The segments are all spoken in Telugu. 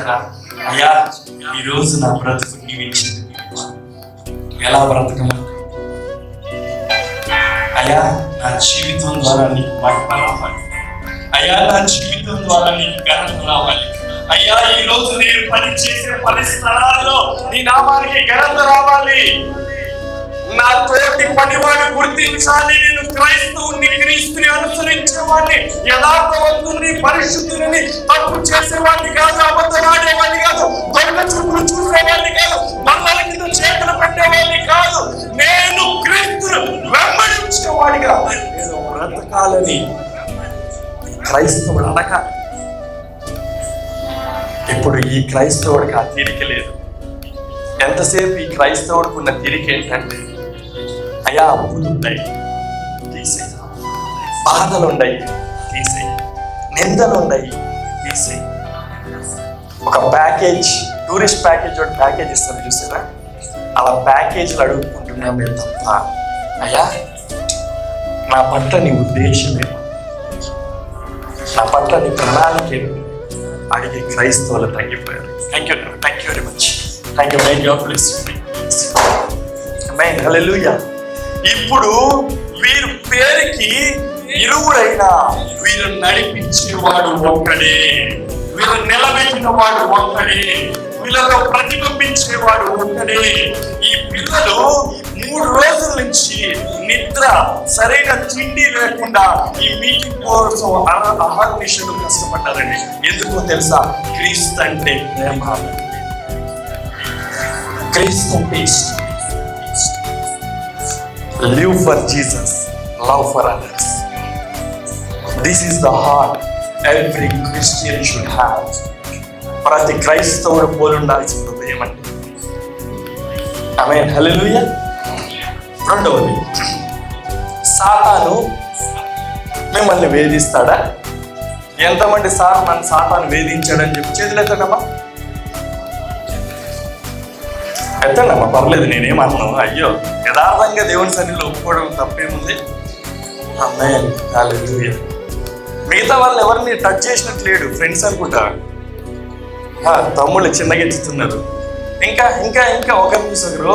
అడుగుతారా? అయ్యా, ఈరోజు నా బ్రతుకు నీవు ఇచ్చింది, ఎలా బ్రతకను? అయ్యా, నా జీవితం ద్వారా నీకు మహిమ రావాలి. అయ్యా, నా జీవితం ద్వారా నీకు ఘనత రావాలి. అయ్యా, ఈ రోజు నేను పనిచేసే స్థలాల్లో నీ నామానికి ఘనత రావాలి. నా తోటి పనివాడు గుర్తించాలి, నేను క్రైస్తవుని, క్రీస్తుని అనుసరించేవాడిని, యథార్థవంతుని, పరిశుద్ధుని, తప్పు చేసేవాడిని కాదు, అబద్ధమాడేవాడిని కాదు, దొంగ చూపులు చూసేవాడిని కాదు, బంగాళ కింద చేతులు పెట్టేవాడిని కాదు, నేను క్రీస్తును వెంబడించేవాడిగా నేను బ్రతకాలని క్రైస్తవుడు అనక. ఇప్పుడు ఈ క్రైస్తవుడికి ఆ తీరిక లేదు. ఎంతసేపు ఈ క్రైస్తవుడికి ఉన్న తీరిక ఏంటంటే, అయ్యా అప్పులు ఉన్నాయి తీసేయి, బాధలు ఉన్నాయి తీసేయి, నిందలు ఉన్నాయి తీసేయి. ఒక ప్యాకేజ్, టూరిస్ట్ ప్యాకేజ్ ఒకటి ప్యాకేజ్ ఇస్తారు చూసారా, అలా ప్యాకేజీలు అడుగుకుంటున్నామే తప్ప, అయ్యా నా పట్ల నీ ఉద్దేశమే, నా పట్ల నీ ప్రణాళిక అడిగే క్రైస్తవులు తగ్గిపోయారు. Thank you very much. Thank you. Hallelujah. ఇప్పుడు వీరు పేరుకి ఇరువురైనా వీరు నడిపించేవాడు ఒక్కడే, వీరు నిలబెట్టిన వాడు ఒక్కడే, వీళ్ళలో ప్రతిబింబించేవాడు ఒక్కడే. ఈ పిల్లలు 3 రోజుల నుంచి నిద్ర, సరైన తిండి లేకుండా ఈ మీటింగ్ కోసం అహర్నిశలు కష్టపడ్డారండి. ఎందుకో తెలుసా? క్రీస్తు అంటే ప్రేమ, క్రీస్తు అంటే ఇష్టం. Live for Jesus, love for others. This is the heart every Christian should have. ప్రతి క్రైస్తవుడు పోలుండాల్సిన హృదయం అంటే. ఆమేన్, హల్లెలూయా. రెండవది, సాతాను మిమ్మల్ని వేధిస్తాడా? ఎంతమంది సార్ నన్ను సాతాను వేధించాడని చెప్పి చేతులు ఎత్తండమ్మా, ఎత్తండమ్మా, పర్లేదు, నేనేమన్నాను. అయ్యో, యథార్థంగా దేవుని సన్నిధిలో ఒప్పుకోవడం తప్పేముంది? ఆమేన్, హల్లెలూయా. మిగతా వాళ్ళు ఎవరిని టచ్ చేసినట్టు లేడు, ఫ్రెండ్స్ అనుకుంటా. తమ్ముళ్ళు చిన్నగా ఎత్తుతున్నారు. ఇంకా ఇంకా ఇంకా ఒకరిని చూసారు.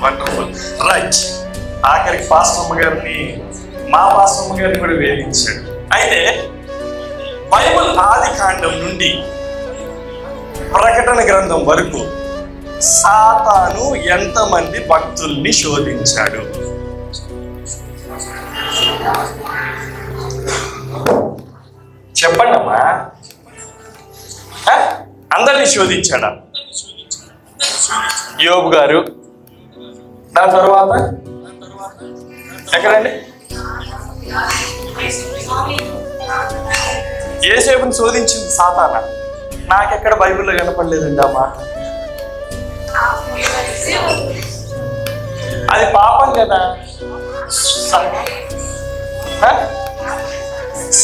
Wonderful right. ఆఖరికి పాస్టమ్మ గారిని, మా పాస్టమ్మ గారిని కూడా వేధించాడు. అయితే బైబిల్ ఆది కాండం నుండి ప్రకటన గ్రంథం వరకు సాతాను ఎంతమంది భక్తుల్ని శోధించాడు? చెప్పండమ్మా. అందరినీ శోధించాడా? యోబు గారు, దాని తర్వాత ఎక్కడండి? యేసేపుని శోధించింది సాతానా? నాకెక్కడ బైబిల్లో కనపడలేదండి ఆ మాట. అది పాపం కదా.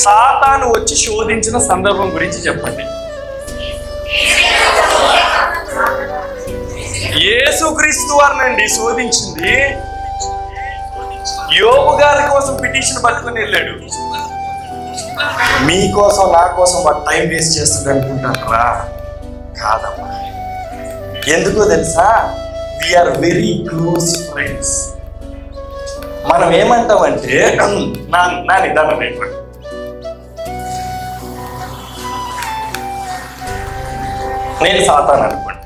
సాతాను వచ్చి శోధించిన సందర్భం గురించి చెప్పండి. యేసుక్రీస్తు వారినండి శోధించింది. యోబు గారి కోసం పిటిషన్ పట్టుకుని వెళ్ళాడు. మీకోసం, నా కోసం వాడు టైం వేస్ట్ చేస్తాడు అనుకుంటారా? కాదమ్మా. ఎందుకో తెలుసా? We are very close friends. మనం ఏమంటామంటే, నా నిదానం ఏంటంటే, నేను సాతాను అనుకోండి,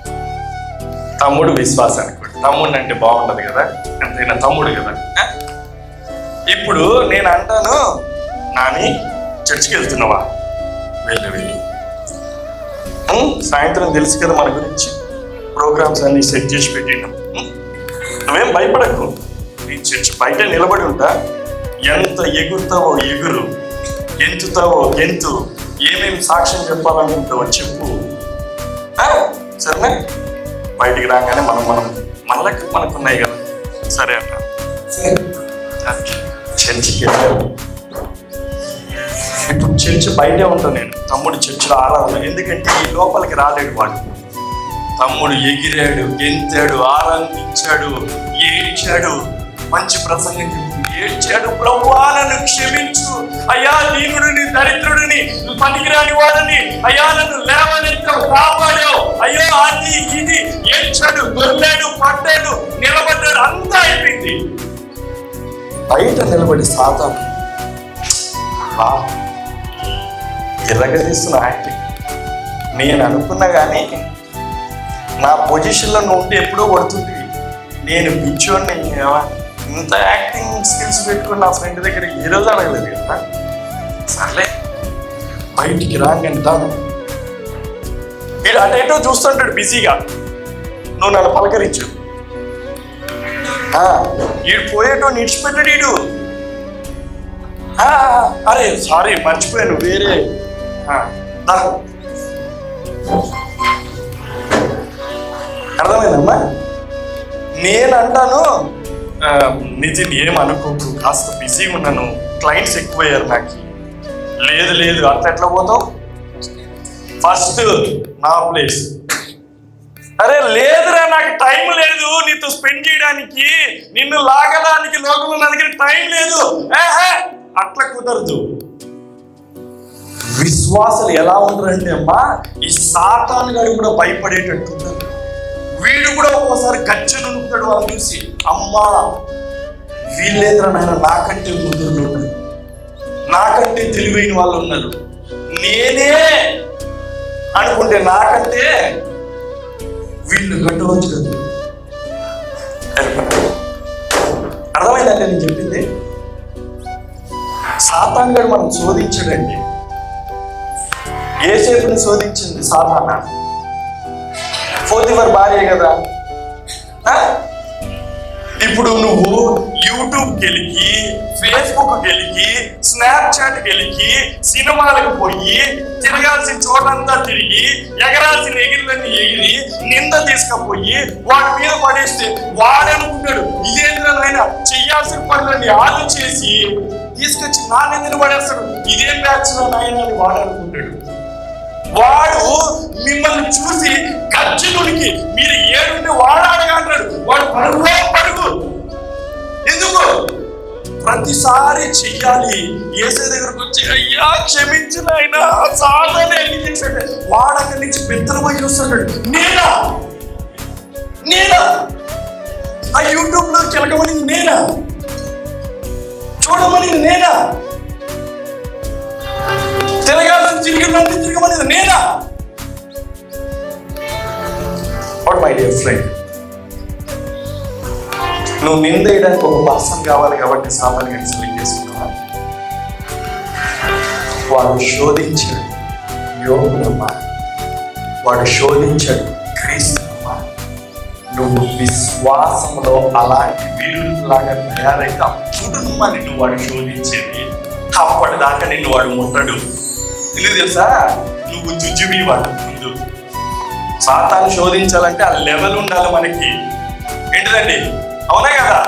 తమ్ముడు విశ్వాసం అనుకోండి. తమ్ముడు అంటే బాగుంటది కదా, అంతైనా తమ్ముడు కదా. ఇప్పుడు నేను అంటాను, నాని చర్చికి వెళ్తున్నావా? వెళ్ళి సాయంత్రం తెలుసు కదా మన గురించి, ప్రోగ్రామ్స్ అన్ని సెట్ చేసి పెట్టినాం. నువ్వేం భయపడకు, నీ చర్చి బయట నిలబడి ఉంటా. ఎంత ఎగురుతావో ఎగురు, గెంతుతావో గెంతు, ఏమేమి సాక్ష్యం చెప్పాలనుకుంటావో చెప్పు, సరేనా? బయటికి రాగానే మనకున్నాయి కదా. సరే అన్న, చర్చికి వెళ్ళాను. ఇప్పుడు చర్చి బయటే ఉంటాను నేను. తమ్ముడు చర్చిలో ఆరాధన, ఎందుకంటే ఈ లోపలికి రాలేడు వాడు. తమ్ముడు ఎగిరాడు, గెంతాడు, ఆనందించాడు, ఏడ్చాడు, మంచి ప్రసంగం చెప్పింది, ఏడ్చాడు, ప్రభువా నన్ను క్షమించు అయ్యా, దీనుడిని, దరిద్రుడిని, పనికిరాని వాడిని అయ్యా నన్ను లేవనెత్తావు, కాపాడావు అయ్యో, అది ఇది ఏడ్చాడు, దొర్లాడు, పడ్డాడు, నిలబడ్డాడు, అంతా అయిపోయింది. బయట నిలబడి సాతాను ఎర్రగదీస్తున్న యాక్టింగ్. నేను అనుకున్నా కానీ నా పొజిషన్లో ఉంటే ఎప్పుడో పడుతుంది. నేను పిచ్చోడిని, ఇంత యాక్టింగ్ స్కిల్స్ పెట్టుకుని నా ఫ్రెండ్ దగ్గర ఏ రోజు అడగలేదు కదా. సర్లే బయటికి రాంటాను, వీడు అటేటో చూస్తుంటాడు బిజీగా, నువ్వు నన్ను పలకరించు. వీడు పోయేటో నిడిచిపెట్టాడు. వీడు అరే సారీ మర్చిపోయాను, వేరే అర్థమైందమ్మా. నేను అంటాను, నిజం ఏమనుకోకు, కాస్త బిజీగా ఉన్నాను, క్లయింట్స్ ఎక్కువయ్యారు నాకు. లేదు లేదు, అంత ఎట్లా పోతావు, ఫస్ట్ నా ప్లేస్. అరే లేదురా, నాకు టైం లేదు నీతో స్పెండ్ చేయడానికి, నిన్ను లాగడానికి లోకంలో నా దగ్గర టైం లేదు. అట్లా కుదరదు. విశ్వాసాలు ఎలా ఉంటారంటే అమ్మా, ఈ సాతాను గారు కూడా భయపడేటట్టు ఉంటారు. వీడు కూడా ఒక్కోసారి గచ్చను నొక్కుతాడు. వాళ్ళు చూసి అమ్మా వీళ్ళేదరా నాయన, నాకంటే ముందులు ఉన్నారు, నాకంటే తెలివైన వాళ్ళు ఉన్నారు, నేనే అనుకుంటే నాకంటే వీళ్ళు కట్టవచ్చు కదా. అర్థమైందంటే నేను చెప్పింది. సాతాను గారు మనం శోధించడండి. యేసేపుని శోధించింది సాతానా, పోతిఫర్ భార్య కదా. ఇప్పుడు నువ్వు యూట్యూబ్ గెలికి, ఫేస్బుక్ గెలికి, స్నాప్చాట్ గెలికి, సినిమాలకు పోయి తిరగాల్సిన చోటంతా తిరిగి, ఎగరాల్సిన ఎగిరిలన్నీ ఎగిరి, నింద తీసుకుపోయి వాడి మీద పడేస్తే వాడనుకుంటాడు ఇదేంద్ర నాయన, చెయ్యాల్సిన పనులన్నీ ఆలు చేసి తీసుకొచ్చి నా నిందను పడేస్తాడు, ఇదేం బ్యాచ్ నాయన అని వాడనుకుంటాడు. వాడు మిమ్మల్ని చూసి గజ్జునికి మీరు ఏడుంటే వాడాడగా అంటాడు. వాడు పరుగులో పరుగు. ఎందుకు? ప్రతిసారి చెయ్యాలి. యేసే దగ్గరకు వచ్చి అయ్యా క్షమించిన ఆయన సాధన ఎన్ని చేశాడు. వాడు అక్కడి నుంచి పెత్తనమై చూస్తాడు. నేనా ఆ యూట్యూబ్ లో కెలకమని నేనా, చూడమని నేనా, తిరగాలని తిరగమనేది నేనా? వాట్ మై డియర్ ఫ్రెండ్, నువ్వు నిందేయడానికి ఒక పర్సన్ కావాలి కాబట్టి సామాన్యంగా సెలెక్ట్ చేసుకున్నావా? వాడు శోధించాడు యోగులమ్మా, వాడు శోధించాడు క్రీస్తుమ్మా. నువ్వు విశ్వాసంలో అలాంటి వీరులాగా తయారైతే అప్పుడుమ్మా నిన్ను వాడు శోధించేది. అప్పటిదాకా నిన్ను వాడు ముట్టడు. ఎందుకు తెలుసా? నువ్వు జుజుబి వాడు. ముందు సాతాను శోధించాలంటే ఆ లెవెల్ ఉండాలి మనకి. ఏంటిదండి? అవునా కదా?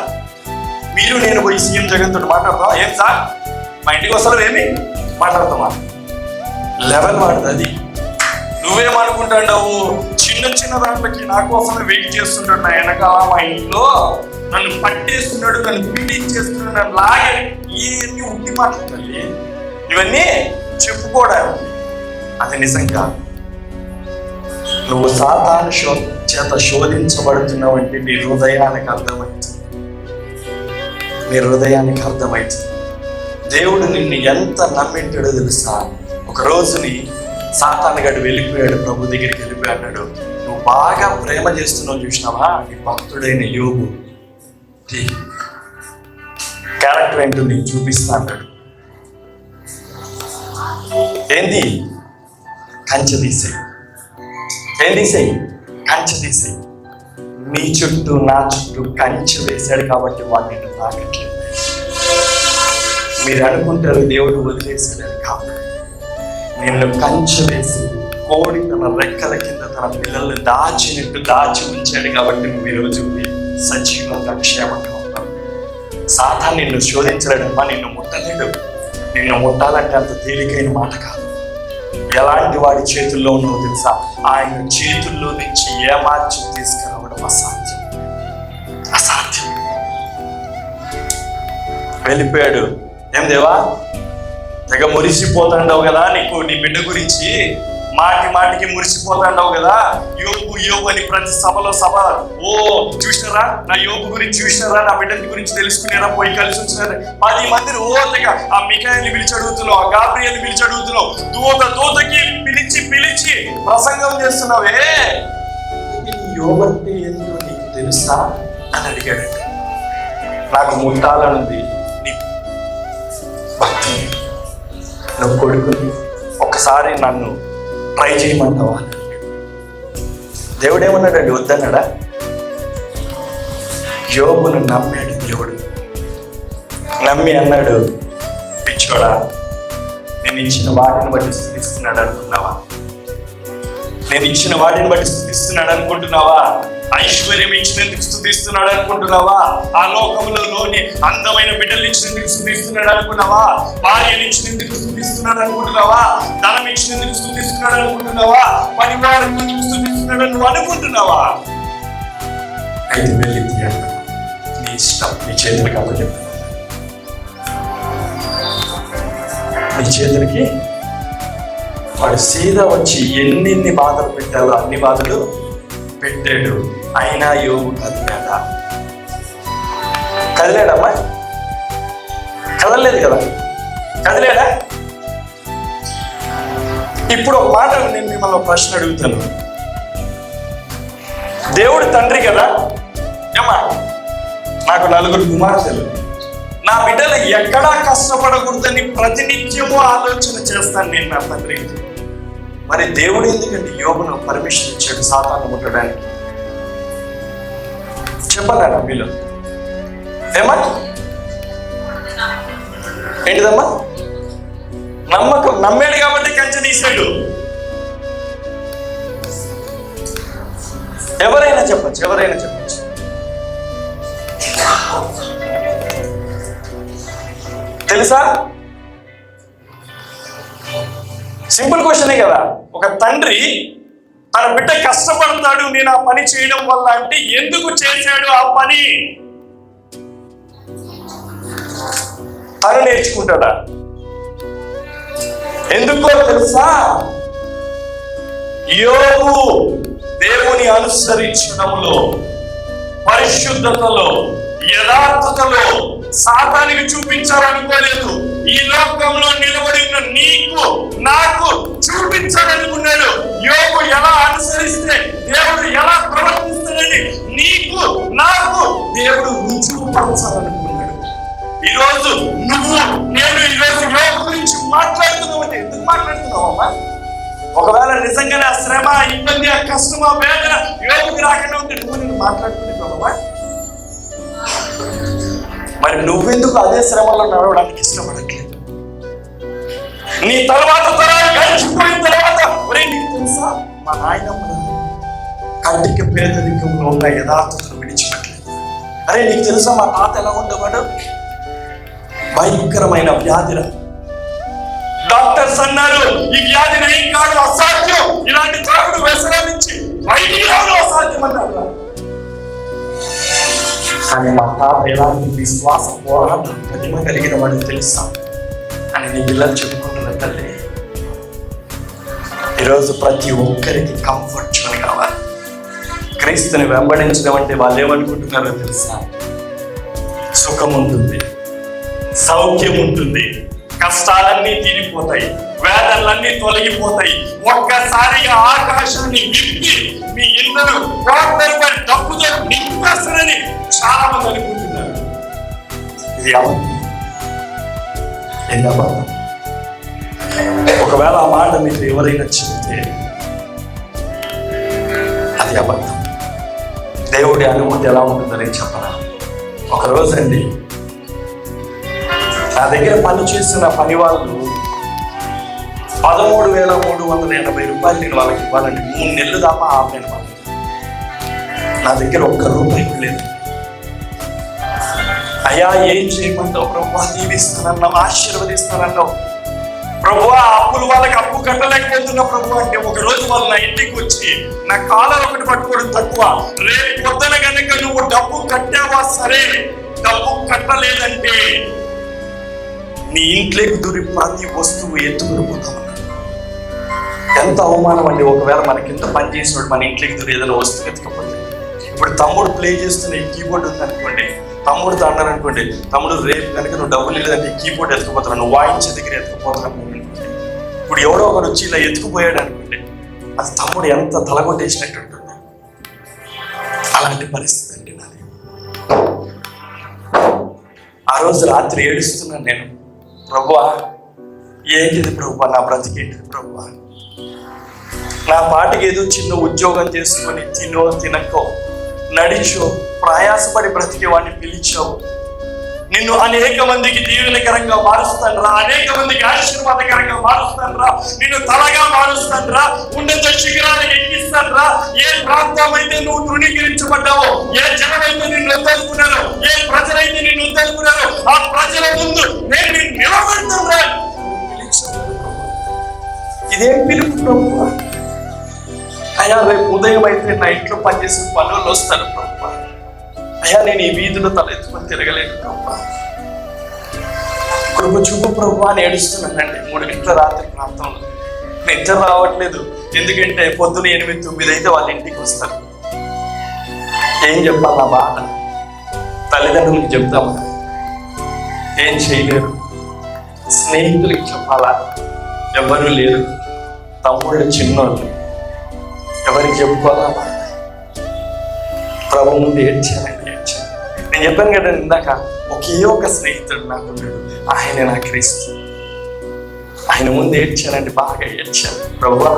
మీరు నేను పోయి సీఎం జగన్ తోటి మాట్లాడతాం, ఏం సార్ మా ఇంటికి వస్తారు ఏమి మాట్లాడతామా? లెవెల్ వాడుతుంది. నువ్వేమనుకుంటావు? చిన్న దాంట్లకి నా కోసమే వెయిట్ చేస్తుంటాడు, నా వెనకాల మా ఇంట్లో నన్ను పట్టేస్తున్నాడు, నన్ను పీడించేస్తున్నాడు, నన్ను లాగే. ఇవన్నీ ఉట్టి మాట్లాడాలి, ఇవన్నీ చెప్పుకోవడానికి. అది నిజంగా నువ్వు సాతాను చేత శోధించబడుతున్నావు అంటే నీ హృదయానికి అర్థమవుతుంది. నీ హృదయానికి అర్థమవుతుంది. దేవుడు నిన్ను ఎంత నమ్మింటాడో తెలుసా? ఒక రోజుని సాతాను గడు వెళ్ళిపోయాడు, ప్రభు దగ్గరికి వెళ్ళిపోయి అన్నాడు, నువ్వు బాగా ప్రేమ చేస్తున్నావు చూసినావా, నీ భక్తుడైన యోబు క్యారెక్టర్ ఏంటో నీకు చూపిస్తా అన్నాడు. ఏంది? కంచె తీసేయి. ఏం తీసేయి? కంచె తీసేయి. నీ చుట్టూ నా చుట్టూ కంచె వేశాడు కాబట్టి వాటిని తాకట్లేదు. మీరు అనుకుంటారు దేవుడు వదిలేశాడని. కాబట్టి నిన్ను కంచె వేసి కోడి తన రెక్కల కింద తన పిల్లల్ని దాచినట్టు దాచి ఉంచాడు కాబట్టి నువ్వు ఈరోజు సజీవంగా క్షేమంగా ఉన్నావు. సాతాను నిన్ను శోధించలేడమ్మా, నిన్ను ముట్టలేడు. నిన్ను ముట్టాలంటే అంత తేలికైన మాట కాదు. ఎలాంటి వాడి చేతుల్లో ఉన్నావు తెలుసా? ఆయన చేతుల్లో నుంచి ఏమార్చి తీసుకురావడం అసాధ్యం. వెళ్ళిపోయాడు. ఏం దేవా, తెగ మురిసిపోతాండవు కదా, నీ బిడ్డ గురించి మాటికి మురిసిపోతాండవు కదా, యోబు అని ప్రతి సభలో చూసినారా, నా యోబు గురించి చూసినారా, నా బిడ్డ గురించి తెలుసుకున్నారా, పోయి కలిసి వచ్చినారా, 10 మందిని తెగ ఆ మిఖాయిల్ని పిలిచి అడుగుతున్నావు, ఆ గాబ్రియల్ని పిలిచి అడుగుతున్నావు, దూతకి పిలిచి ప్రసంగం చేస్తున్నావే, యోబు అంటే ఏంటో నీకు తెలుసా అని అడిగాడంటే, నాకు ముట్టాలనుంది నీ భక్తి, నువ్వు కొడుకుని ఒక్కసారి నన్ను ట్రై చేయమంటావా? దేవుడు ఏమన్నాడండి? వద్దన్నాడా? యోబును నమ్మాడు దేవుడు. నమ్మి అన్నాడు, పిచ్చోడా, నేను ఇచ్చిన వాటిని బట్టి స్థుతిస్తున్నాడు అనుకున్నావా? నేను ఇచ్చిన వాటిని బట్టి స్థుతిస్తున్నాడు అనుకుంటున్నావా? ఐశ్వర్యం ఇచ్చినందుకు స్థుతిస్తున్నాడు అనుకుంటున్నావా? ఆ లోకంలోని అందమైన బిడ్డలు ఇచ్చినందుకు స్థుతిస్తున్నాడు అనుకున్నావా? భార్యను ఇచ్చినందుకు స్థుతిస్తున్నాడు అనుకుంటున్నావా? ధనం ఇచ్చినందుకు స్థుతిస్తున్నాడు అనుకుంటున్నావా? పరివారం స్థుతిస్తున్నాడు నువ్వు అనుకుంటున్నావా? అయితే వెళ్ళి నీ ఇష్టం, నీ చేతులకి అప్పచెప్పు. నీ చేతులకి వాడు సీదా వచ్చి ఎన్ని బాధలు పెట్టాలో అన్ని బాధలు పెట్టాడు. అయినా యోబు కదిలాడా? కదిలాడమ్మా? కదలలేదు కదా. కదిలాడా? ఇప్పుడు ఒక మాట నేను మిమ్మల్ని ఒక ప్రశ్న అడుగుతాను. దేవుడు తండ్రి కదా, ఏమా నాకు 4 కుమార్తెలు, నా బిడ్డలు ఎక్కడా కష్టపడకూడదని ప్రతినిత్యము ఆలోచన చేస్తాను నేను నా తండ్రికి. మరి దేవుడు ఎందుకంటే యోబును పర్మిషన్ ఇచ్చాడు సాతాను ముట్టడానికి? చెప్పాలా వీళ్ళు? ఏమా ఏంటిదమ్మా? నమ్మకం, నమ్మాడు కాబట్టి కంచె తీసాడు. ఎవరైనా చెప్పచ్చు. తెలుసా? సింపుల్ క్వశ్చనే కదా. ఒక తండ్రి తన బిడ్డ కష్టపడతాడు నేను ఆ పని చేయడం వల్ల అంటే ఎందుకు చేశాడు ఆ పని? తను నేర్చుకుంటాడా? ఎందుకో తెలుసా? యోబు దేవుని అనుసరించడంలో, పరిశుద్ధతలో, యథార్థతలో సాతానికి చూపించాలనుకోలేదు. ఈ లోకంలో నిలబడి ఉన్న నీకు నాకు చూపించాలనుకున్నాడు. యోబు ఎలా అనుసరిస్తే దేవుడు ఎలా ప్రవర్తిస్తాడని నీకు నాకు దేవుడు రుజువుపరచాలనుకున్నాడు. ఈరోజు నేను ఈరోజు యోబు గురించి మాట్లాడుతున్నావు అంటే ఎందుకు మాట్లాడుతున్నావమ్మా? ఒకవేళ నిజంగానే ఆ శ్రమ, ఇబ్బంది, ఆ కష్టం, ఆ వేదన యోబుకి రాకుండా ఉంటే నేను మాట్లాడుతున్నావా? మరి నువ్వెందుకు అదే శ్రమలో నడవడానికి ఇష్టపడట్లేదు? నీ తర్వాత తరాలు గడిచిపోయిన తర్వాత నీకు తెలుసా, మా నాయనమ్మ కంటికి పేదరికంలో ఉన్న యథార్థతను విడిచిపెట్టలేదు. అరే నీకు తెలుసా మా తాత ఎలా ఉండేవాడు? భయంకరమైన వ్యాధిరా. డాక్టర్స్ అన్నారు ఈ వ్యాధి నయం కాదు, అసాధ్యం, ఇలాంటి తాగుడు వ్యసనం నుంచి బయటికి రావడం అసాధ్యం అన్నారు. కానీ మా తాత ఎలాంటి విశ్వాస పోరాటం ప్రతిమ కలిగిన వాడిని తెలుసా అని నీ పిల్లలు చెప్పుకుంటున్న తల్లి. ఈరోజు ప్రతి ఒక్కరికి కంఫర్ట్ జోన్ కావాలి. క్రీస్తుని వెంబడించడం అంటే వాళ్ళు ఏమనుకుంటున్నారో తెలుసా? సుఖం ఉంటుంది, సౌఖ్యం ఉంటుంది, కష్టాలన్నీ తీరిపోతాయి, వేదనలన్నీ తొలగిపోతాయి, ఒక్కసారిగా ఆకాశాన్ని విప్పి మీ ఇళ్ళను డబ్బుతో నింపేస్తారని చాలా మంది అనుకుంటున్నారు. ఇది అబద్ధం. ఒకవేళ ఆ మాట మీకు ఎవరైనా చెప్తే అది అబద్ధం. దేవుడి అనుమతి ఎలా ఉంటుందని చెప్పరా? ఒకరోజు అండి నా దగ్గర పని చేస్తున్న పని వాళ్ళు 13,380 రూపాయలు నేను వాళ్ళకి ఇవ్వాలంటే 3 నెలలు దాకా ఆపాను వాళ్ళు. నా దగ్గర ₹1 లేదు. అయ్యా ఏం చేయమంటావు ప్రభువా? దీవిస్తానన్నావు, ఆశీర్వదిస్తానన్నావు ప్రభువా, అప్పులు వాళ్ళకి అప్పు కట్టలేకపోతున్నా ప్రభు అంటే ఒకరోజు వాళ్ళు నా ఇంటికి వచ్చి నా కాలర్ ఒకటి పట్టుకోవడం తక్కువ, రేపు పొద్దున కనుక నువ్వు డబ్బు కట్టావా సరే, డబ్బు కట్టలేదంటే నీ ఇంట్లోకి దూరి ప్రతి వస్తువు ఎత్తుకుని పోతామన్నాడు. ఎంత అవమానం అండి. ఒకవేళ మన కింద పని చేసినప్పుడు మన ఇంట్లోకి దూరి ఏదైనా వస్తువు ఎత్తుకపోతే. ఇప్పుడు తమ్ముడు ప్లే చేస్తున్న ఈ కీబోర్డ్ ఉందనుకోండి, తమ్ముడితో అన్నారనుకోండి, తమ్ముడు రేపు కనుక నువ్వు డబ్బులు లేదంటే ఈ కీబోర్డ్ ఎత్తుకుపోతున్నావు, నువ్వు వాయించే దగ్గర ఎత్తుకుపోతున్నావు అనుకోండి. ఇప్పుడు ఎవడో ఒకడు వచ్చి ఇలా ఎత్తుకుపోయాడు అనుకోండి, అది తమ్ముడు ఎంత తలగొట్టేసినట్టు ఉంటుంది. అలాంటి పరిస్థితి అండి నాది. ఆ రోజు రాత్రి ఏడుస్తున్నాను నేను, ప్రభువా ఏంటిది ప్రభువా, నా బ్రతికేంటిది ప్రభువా, నా పాటికి ఏదో చిన్న ఉద్యోగం చేసుకొని తినో తినకో నడిచో ప్రయాసపడి బ్రతికే వాడిని పిలిచావు. నిన్ను అనేక మందికి దీవెనకరంగా మారుస్తాను రా, అనేక మందికి ఆశీర్వాదకరంగా మారుస్తాను రా, నిన్ను తలగా మారుస్తాను రా, ఉన్నత శిఖరానికి ఎక్కిస్తాను రా. ఏ ప్రాంతం అయితే నువ్వు తృణీకరించబడ్డావో, ఏ జనమైతే నిన్ను వద్దనుకున్నారో, ఏ ప్రజలైతే నిన్ను వద్దనుకున్నారో, ఆ ప్రజల ముందు నేను నిన్ను నిలబడతాను రా. ఇదేం పిలుపు ప్రభువా? అయ్యా రేపు ఉదయం అయితే నా ఇంట్లో పనిచేసిన పనులు వస్తారు ప్రభువా. అయ్యా నేను ఈ వీధిలో తల ఎత్తుకొని తిరగలేను ప్రభువా, కృప చూపు ప్రభువా అని ఏడుస్తున్నానండి. 3 గంటల రాత్రి ప్రాంతంలో నిద్ర రావట్లేదు. ఎందుకంటే పొద్దున 8, 9 అయితే వాళ్ళ ఇంటికి వస్తారు. ఏం చెప్పాలా బాధ? తల్లిదండ్రులకు చెప్తామా? ఏం చేయలేరు. స్నేహితులకి చెప్పాలా? ఎవరు లేరు. తమ్ముళ్ళు చిన్నోళ్ళు, ఎవరికి చెప్పుకోవాలా? ప్రభు ముందు ఏడ్చానండి. నేను చెప్పాను కదా ఇందాక, ఒకే ఒక స్నేహితుడు నాకున్నాడు, ఆయన నా క్రీస్తు. ఆయన ముందు ఏడ్చానండి, బాగా ఏడ్చాను. ప్రభువా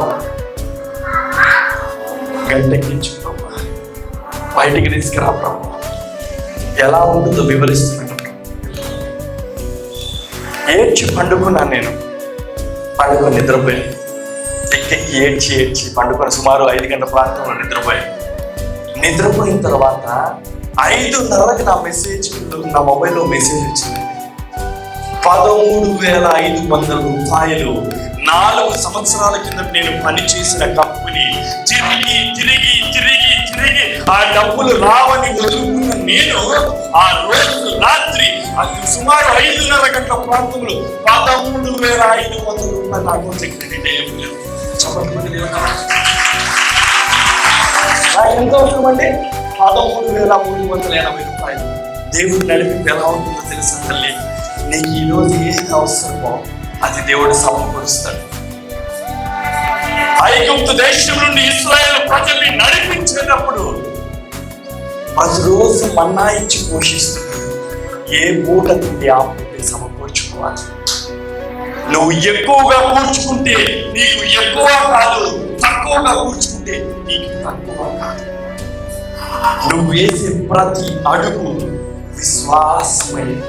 గంటెక్కించు ప్రభు, బయటికి తీసుకురా ప్రభు. ఎలా ఉంటుందో వివరిస్తున్నాను. ఏడ్చి పండుకున్నాను నేను. పండుకొని నిద్రపోయాను. ఎక్కెక్కి ఏడ్చి పండుకొని సుమారు 5 గంటల ప్రాంతంలో నిద్రపోయాను. నిద్రపోయిన తర్వాత 5:30కి నా మొబైల్లో మెసేజ్ వచ్చింది. 13,500 రూపాయలు 4 సంవత్సరాల కింద నేను పనిచేసిన కంపెనీ తిరిగి ఆ డబ్బులు రావని వదులుకున్న నేను ఆ రోజు రాత్రి సుమారు 5:30 గంటల ప్రాంతంలో 13,500 రూపాయలు నాకు క్రెడిట్ అయ్యారు. ఎంత అవసరం అండి? 13,380 రూపాయలు. దేవుడు నడిపి ఎలా ఉంటుందో తెలుసా తల్లి? నీకు ఈరోజు ఏది అవసరమో అది దేవుడు సమకూరుస్తాడు. ఐగుప్తు దేశం నుండి ఇశ్రాయేలు ప్రజల్ని నడిపించేటప్పుడు ప్రతిరోజు మన్నా ఇచ్చి పోషిస్తున్నాడు. ఏ పూట తిండి ఆ పూట సమకూర్చుకోవాలి. నువ్వు ఎక్కువగా కూర్చుకుంటే నీకు ఎక్కువ కాదు, తక్కువగా కూర్చుకుంటే నీకు తక్కువ కాదు. నువ్వు వేసే ప్రతి అడుగు విశ్వాసమైన,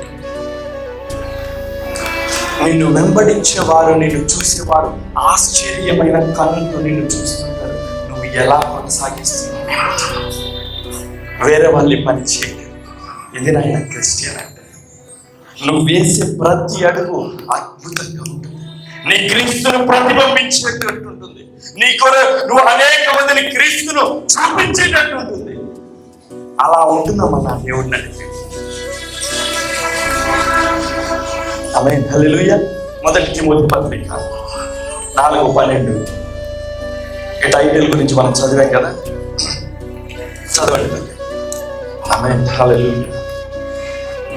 నిన్ను వెంబడించేవారు, నిన్ను చూసేవారు ఆశ్చర్యమైన కన్నుతో నిన్ను చూస్తుంటారు. నువ్వు ఎలా కొనసాగిస్తున్నావు? వేరే వాళ్ళని పని చేయలేదు. ఇది నా క్రిస్టియన్ అంటే. నువ్వు వేసే ప్రతి అడుగు అద్భుతంగా ఉంటుంది. నీ క్రీస్తును ప్రతిబింబించేటట్టు ఉంటుంది. నీ నువ్వు అనేక మందిని క్రీస్తును చూపించేటట్టు ఉంటుంది. అలా ఉంటుందమ్మా నా దేవుడు నడిపి. ఆమేన్, హల్లెలూయా. 1 తిమోతి పత్రిక 4:12 ఈ టైటిల్ గురించి మనం చదివాం కదా, చదవండి. ఆమేన్, హల్లెలూయా.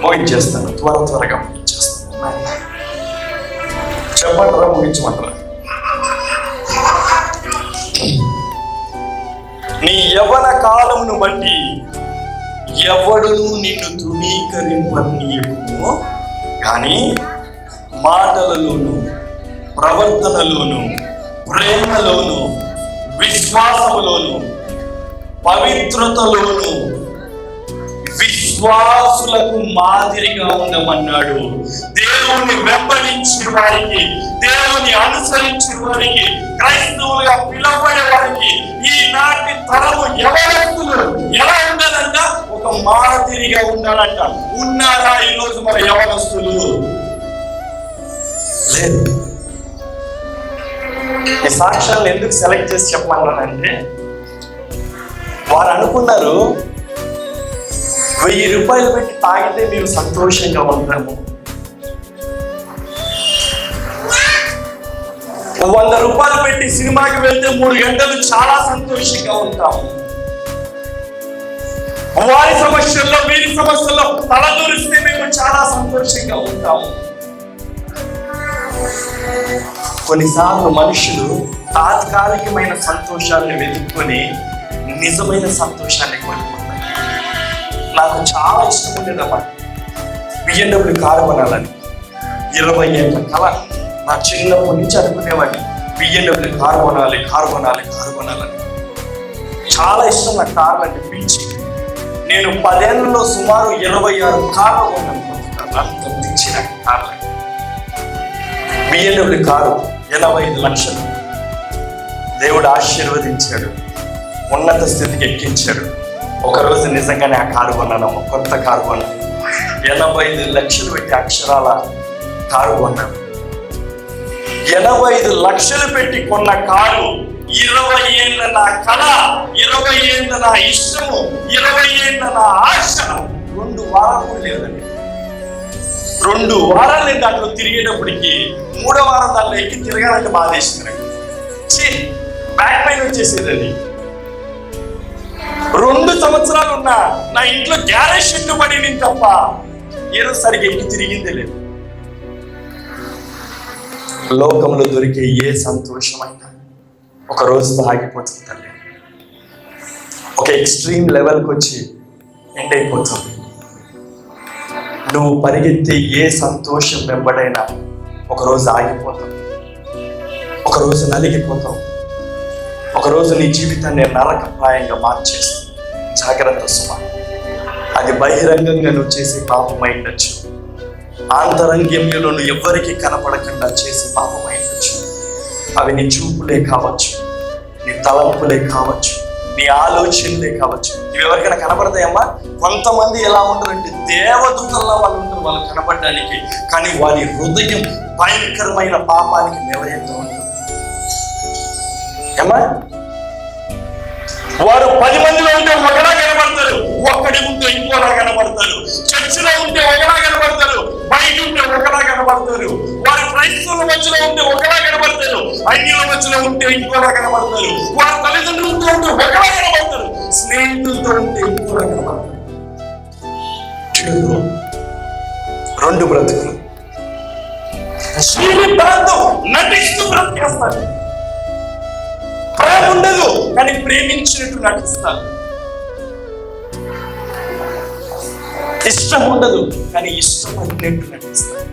ముగించేస్తాను, త్వరగా ముగించేస్తాను. చెప్పంటారా? ముగించమంటారా? నీ యవ్వన కాలమును బట్టి ఎవడును నిన్ను తృణీకరింపనీయకుము, కానీ మాటలలోను, ప్రవర్తనలోను, ప్రేమలోను, విశ్వాసములోను, పవిత్రతలోను విశ్వాసులకు మాదిరిగా ఉండమన్నాడు. దేవుని వెంబడించిన వారికి, దేవుని అనుసరించిన వారికి, క్రైస్తవులుగా పిలువబడే వారికి ఈనాటి తరము యవనస్తులు ఎలా ఉండాలంట? ఒక మాదిరిగా ఉండాలంట. ఉన్నారా ఈరోజు మన యవనస్తులు? లేదు. ఈ సాక్ష్యాలను ఎందుకు సెలెక్ట్ చేసి చెప్పమన్నానంటే, వారు అనుకున్నారు 1000 రూపాయలు పెట్టి తాగితే మేము సంతోషంగా ఉంటాము, 100 రూపాయలు పెట్టి సినిమాకి వెళ్తే 3 గంటలు చాలా సంతోషంగా ఉంటాము. వారి సమస్యల్లో వీరి సమస్యల్లో తలదూరిస్తే మేము చాలా సంతోషంగా ఉంటాము. కొన్నిసార్లు మనుషులు తాత్కాలికమైన సంతోషాన్ని వెతుక్కొని నిజమైన సంతోషాన్ని కోల్పోతారు. నాకు చాలా ఇష్టం ఉండేదమ్మా BMW కారు కొనాలని. 20 ఏళ్ళ కళ. నా చిన్నప్పటి నుంచి అనుకునేవాడిని BMW కారు కొనాలి కొనాలని. చాలా ఇష్టం నాకు కార్లు అంటే పిచ్చి. నేను 10 ఏళ్లలో సుమారు 26 కార్లు కొన్నాను. అంత పిచ్చి నాకు కార్లు. BMW కారు 85 లక్షలు. దేవుడు ఆశీర్వదించాడు, ఉన్నత స్థితికి ఎక్కించాడు. ఒకరోజు నిజంగానే ఆ కారు కొన్నానమ్మ, కొత్త కారు కొన్నాను. 85 లక్షలు పెట్టి అక్షరాల కారు కొన్నాను. 85 లక్షలు పెట్టి కొన్న కారు 20 ఏళ్ళ నా కళ, 20 ఏళ్ళ నా ఇష్టము, 20 ఏళ్ళ నా ఆశ 2 వారాలు లేదండి. 2 వారాలు నేను దాంట్లో తిరిగేటప్పటికి 3వ వారం దాంట్లో ఎక్కి తిరగాలంటే బాధ వేసింది. బ్యాక్ పైన వచ్చేసేది. అది 2 సంవత్సరాలు ఉన్నా నా ఇంట్లో గ్యారేజ్ షెడ్ పడి తప్ప ఏదో సరిగ్గా ఎక్కి తిరిగిందే లేదు. లోకంలో దొరికే ఏ సంతోషమైనా ఒక రోజుతో ఆగిపోతుంది తల్లి. ఒక ఎక్స్ట్రీమ్ లెవెల్కి వచ్చి ఎండ్ అయిపోతుంది. నువ్వు పరిగెత్తే ఏ సంతోషం వెంబడైనా ఒకరోజు ఆగిపోతావు, ఒకరోజు నలిగిపోతావు, ఒకరోజు నీ జీవితాన్ని నరకప్రాయంగా మార్చేస్తుంది. జాగ్రత్త సుమ. అది బహిరంగంగా నువ్వు చేసే పాపమై ఉండొచ్చు, ఆంతరంగంలో నువ్వు ఎవ్వరికి కనపడకుండా చేసే పాపమై ఉండొచ్చు. అవి నీ చూపులే కావచ్చు, నీ తలంపులే కావచ్చు, నీ ఆలోచనలే కావచ్చు. ఇవి ఎవరికైనా కనపడతాయమ్మా? కొంతమంది ఎలా ఉంటారంటే దేవదూతల్లో వాళ్ళు ఉంటారు వాళ్ళు కనపడడానికి, కానీ వారి హృదయం భయంకరమైన పాపానికి నిలయంతో ఉంటుంది. ఏమా? వారు 10 మందిలో ఉంటే ఒకలా కనబడతారు, ఒక్కడి ఉంటే ఇంకోలా కనబడతారు. చర్చిలో ఉంటే ఒకలా కనబడతారు, బయట ఉంటే ఒకలా కనబడతారు. వారి క్రైస్తవుల మధ్యలో ఉంటే ఒకలా కనబడతారు, అన్యుల మధ్యలో ఉంటే ఇంకోలా కనబడతారు. వారి తల్లిదండ్రులతో ఉంటే ఒకలా కనబడతారు, స్నేహితులతో ఉంటే ఇంకోలా కనబడతారు. 2 బ్రతుకులు. జీవితాంతం నటిస్తూ బ్రతికేస్తారు. ప్రేమ ఉండదు కానీ ప్రేమించినట్టు నటిస్తారు. ఇష్టం ఉండదు కానీ ఇష్టపడినట్టు నటిస్తారు.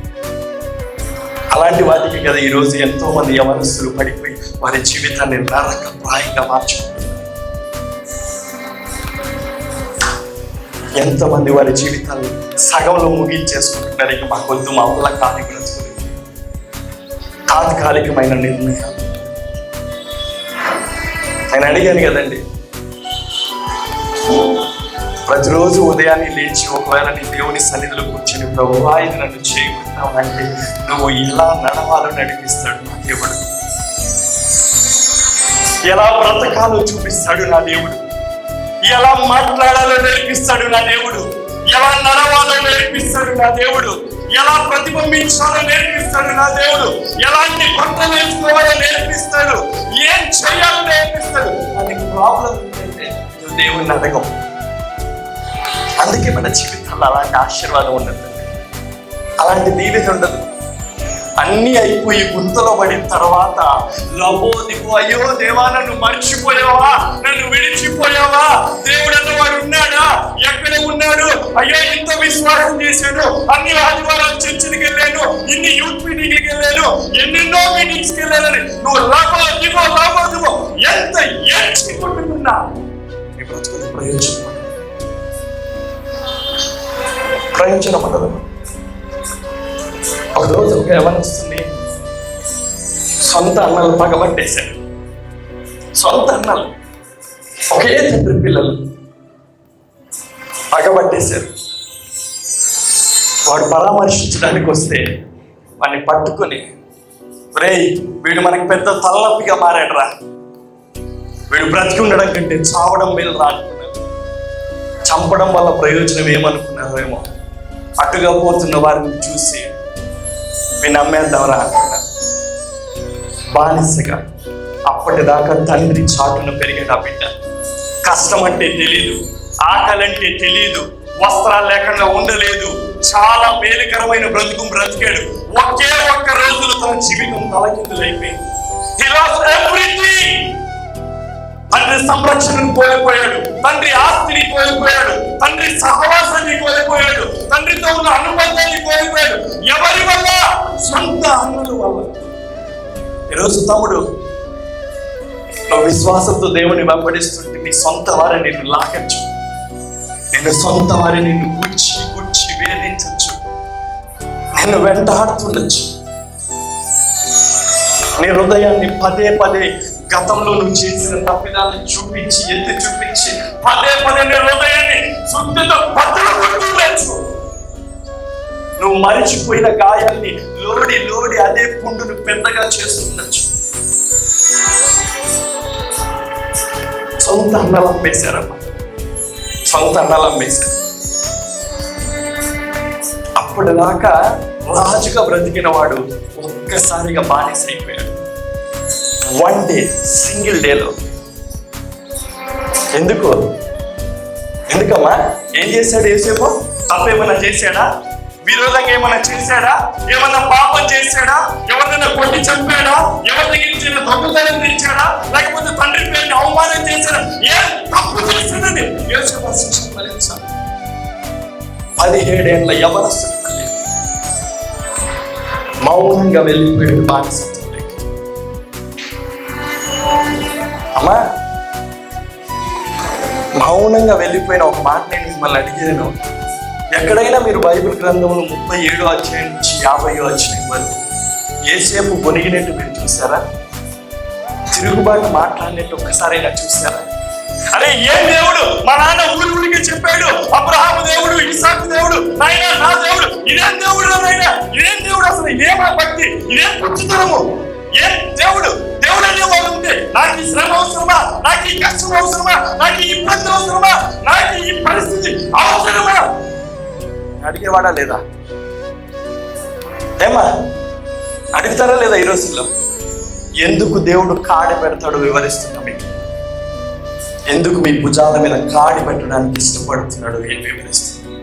అలాంటి వాటికి కదా ఈరోజు ఎంతో మంది యవనస్తులు పడిపోయి వారి జీవితాన్ని నరకప్రాయంగా మార్చుకుంటున్నారు. ఎంతమంది వారి జీవితాన్ని సగంలో ముగించేసుకుంటున్నారు. ఇక మాకొద్దు, మా వల్ల కాని బ్రతుకులు, తాత్కాలికమైన నిర్ణయాలు. నేను అడిగాను కదండి, ప్రతిరోజు ఉదయాన్నే లేచి ఒకవేళ నీ దేవుని సన్నిధిలో కూర్చొని ప్రభువా ఇది నన్ను చేయమంటావు అంటే నువ్వు ఎలా నడవాలో నడిపిస్తాడు నా దేవుడు, ఎలా బ్రతకాలో చూపిస్తాడు నా దేవుడు, ఎలా మాట్లాడాలో నేర్పిస్తాడు నా దేవుడు, ఎలా నడవాలో నేర్పిస్తాడు నా దేవుడు, ఎలా ప్రతిబింబించాలో నేర్పిస్తాడు నా దేవుడు, ఎలాంటి బట్టలు వేసుకోవాలో నేర్పిస్తాడు, ఏం చేయాలో నేర్పిస్తాడు. అది ప్రాబ్లం ఏంటంటే నువ్వు దేవుడిని అడగవు. అందుకే మన జీవితంలో అలాంటి ఆశీర్వాదం ఉండదు, అలాంటి దీవెన ఉండదు. అన్నీ అయిపోయి గుంతలో పడిన తర్వాత లబోదిగో అయ్యో దేవా నన్ను మర్చిపోయావా, నన్ను విడిచిపోయావా, దేవుడు అన్నవాడు ఉన్నాడా, ఎక్కడ ఉన్నాడు, అయ్యో ఇంత విశ్వాసం చేశాను, అన్ని ఆదివారాలు చర్చికి వెళ్ళాను, ఇన్ని యూత్ మీటింగ్కి వెళ్ళాను, ఎన్నెన్నో మీటింగ్స్కి వెళ్ళానని నువ్వు లబోదిగో ఎంత ఏడ్చుకుంటున్నా నీ బ్రతుకుని ప్రయోజనం ఉండదు. ఒకరోజు ఒక యవనస్తుని సొంత అన్నలు పగబట్టేశారు. సొంత అన్నలు, ఒకే తండ్రి పిల్లలు పగబట్టేశారు. వాడు పరామర్శించడానికి వస్తే వాడిని పట్టుకొని, రేయ్ వీడు మనకి పెద్ద తలనొప్పిగా మారాడురా, వీడు బ్రతికి ఉండడం కంటే చావడం మేలు రానుకున్నారు. చంపడం వల్ల ప్రయోజనం ఏమనుకున్నారో ఏమో. అటుగా పోతున్న వారిని చూసి మీ నమ్మేద్దామరా అనుకున్నారు. బానిసగా. అప్పటిదాకా తండ్రి చాటున పెరిగాడు ఆ బిడ్డ. కష్టం అంటే తెలీదు, ఆకలి అంటే తెలీదు, వస్త్రాలు లేకుండా ఉండలేదు. చాలా మేలుకరమైన బ్రతికాడు. ఒకే ఒక్క రోజులో తన జీవితం తలకిందులైపోయింది. He lost everything. తండ్రి సంరక్షణను కోల్పోయాడు, తండ్రి ఆస్తిని కోల్పోయాడు, తండ్రి సహవాసాన్ని కోల్పోయాడు, తండ్రితో ఉన్న అనుబంధాన్ని కోల్పోయాడు. ఎవరి వల్ల? సొంత అన్నుల వల్ల. ఈరోజు తమ్ముడు, నువ్వు విశ్వాసంతో దేవుని వెంబడిస్తుంటే నీ సొంత వారి నిన్ను లాగచ్చు, నిన్ను సొంత వారి నిన్ను గుచ్చి వేధించచ్చు, నిన్ను వెంటాడుతుండొచ్చు. నీ హృదయాన్ని పదే గతంలో నువ్వు చేసిన తప్పిదాన్ని ఎత్తి చూపించి పదే నీ హృదయాన్ని శుద్ధితో బద్దలు కొట్టుండొచ్చు. నువ్వు మరిచిపోయిన గాయాన్ని లోడి అదే పుండును పెద్దగా చేస్తుండొచ్చు. సొంత అన్నలు అమ్మేశారమ్మా, సొంత అన్నలు అమ్మేశారు. అప్పటిదాకా రాజుగా బ్రతికిన వాడు ఒక్కసారిగా బానిస అయిపోయాడు. వన్ డే, సింగిల్ డేలో. ఎందుకమ్మా? ఏం చేశాడు యోసేపు? తప్పేమన్నా చేశాడా? విరోధంగా ఏమన్నా చేశాడా? ఏమన్నా పాపం చేశాడా? ఎవరినైనా కొట్టి చంపాడా? ఎవరి దగ్గర దొంగతనం తెచ్చాడా? లేకపోతే తండ్రి పేరుని అవమానం చేశాడా? ఏం తప్పు చేశాడని యోసేపు శిక్ష ఫలించాడు. 17 ఏళ్ల యవనస్తుడు మౌనంగా వెళ్ళిపోయాడు బానిసత్వంలోకి. అమ్మా, మౌనంగా వెళ్ళిపోయిన ఒక మాట నేను మిమ్మల్ని అడిగాను. ఎక్కడైనా మీరు బైబిల్ గ్రంథంలో 37వ అధ్యాయం నుంచి 50వ అధ్యాయం వరకు యేసేపు గొనిగినట్టు మీరు చూసారా? తిరుగుబాటు మాట్లాడినట్టు ఒక్కసారైనా చూసారా? అరే ఏం దేవుడు, మా నాన్న ఊరికి చెప్పాడు, అబ్రహాము దేవుడు, ఇసాకు దేవుడు, నాయన నా దేవుడు, ఇదేం దేవుడు నాయన, ఇదేం దేవుడు, అసలు ఇదేమా భక్తి, ఇదేం పుచ్చుతనము, ఏం దేవుడు అనే వాళ్ళు ఉంటే నాకు ఈ శ్రమ అవసరమా, నాకు ఈ కష్టం అవసరమా, నాకు ఈ ఇబ్బంది అవసరమా, నాకు ఈ పరిస్థితి అవసరమా అడిగేవాడా లేదా? ఏమా అడుగుతారా లేదా? ఈ రోజుల్లో ఎందుకు దేవుడు కాడి పెడతాడు వివరిస్తున్నా మీకు. ఎందుకు మీ భుజాల మీద కాడి పెట్టడానికి ఇష్టపడుతున్నాడు ఏం వివరిస్తున్నాడు.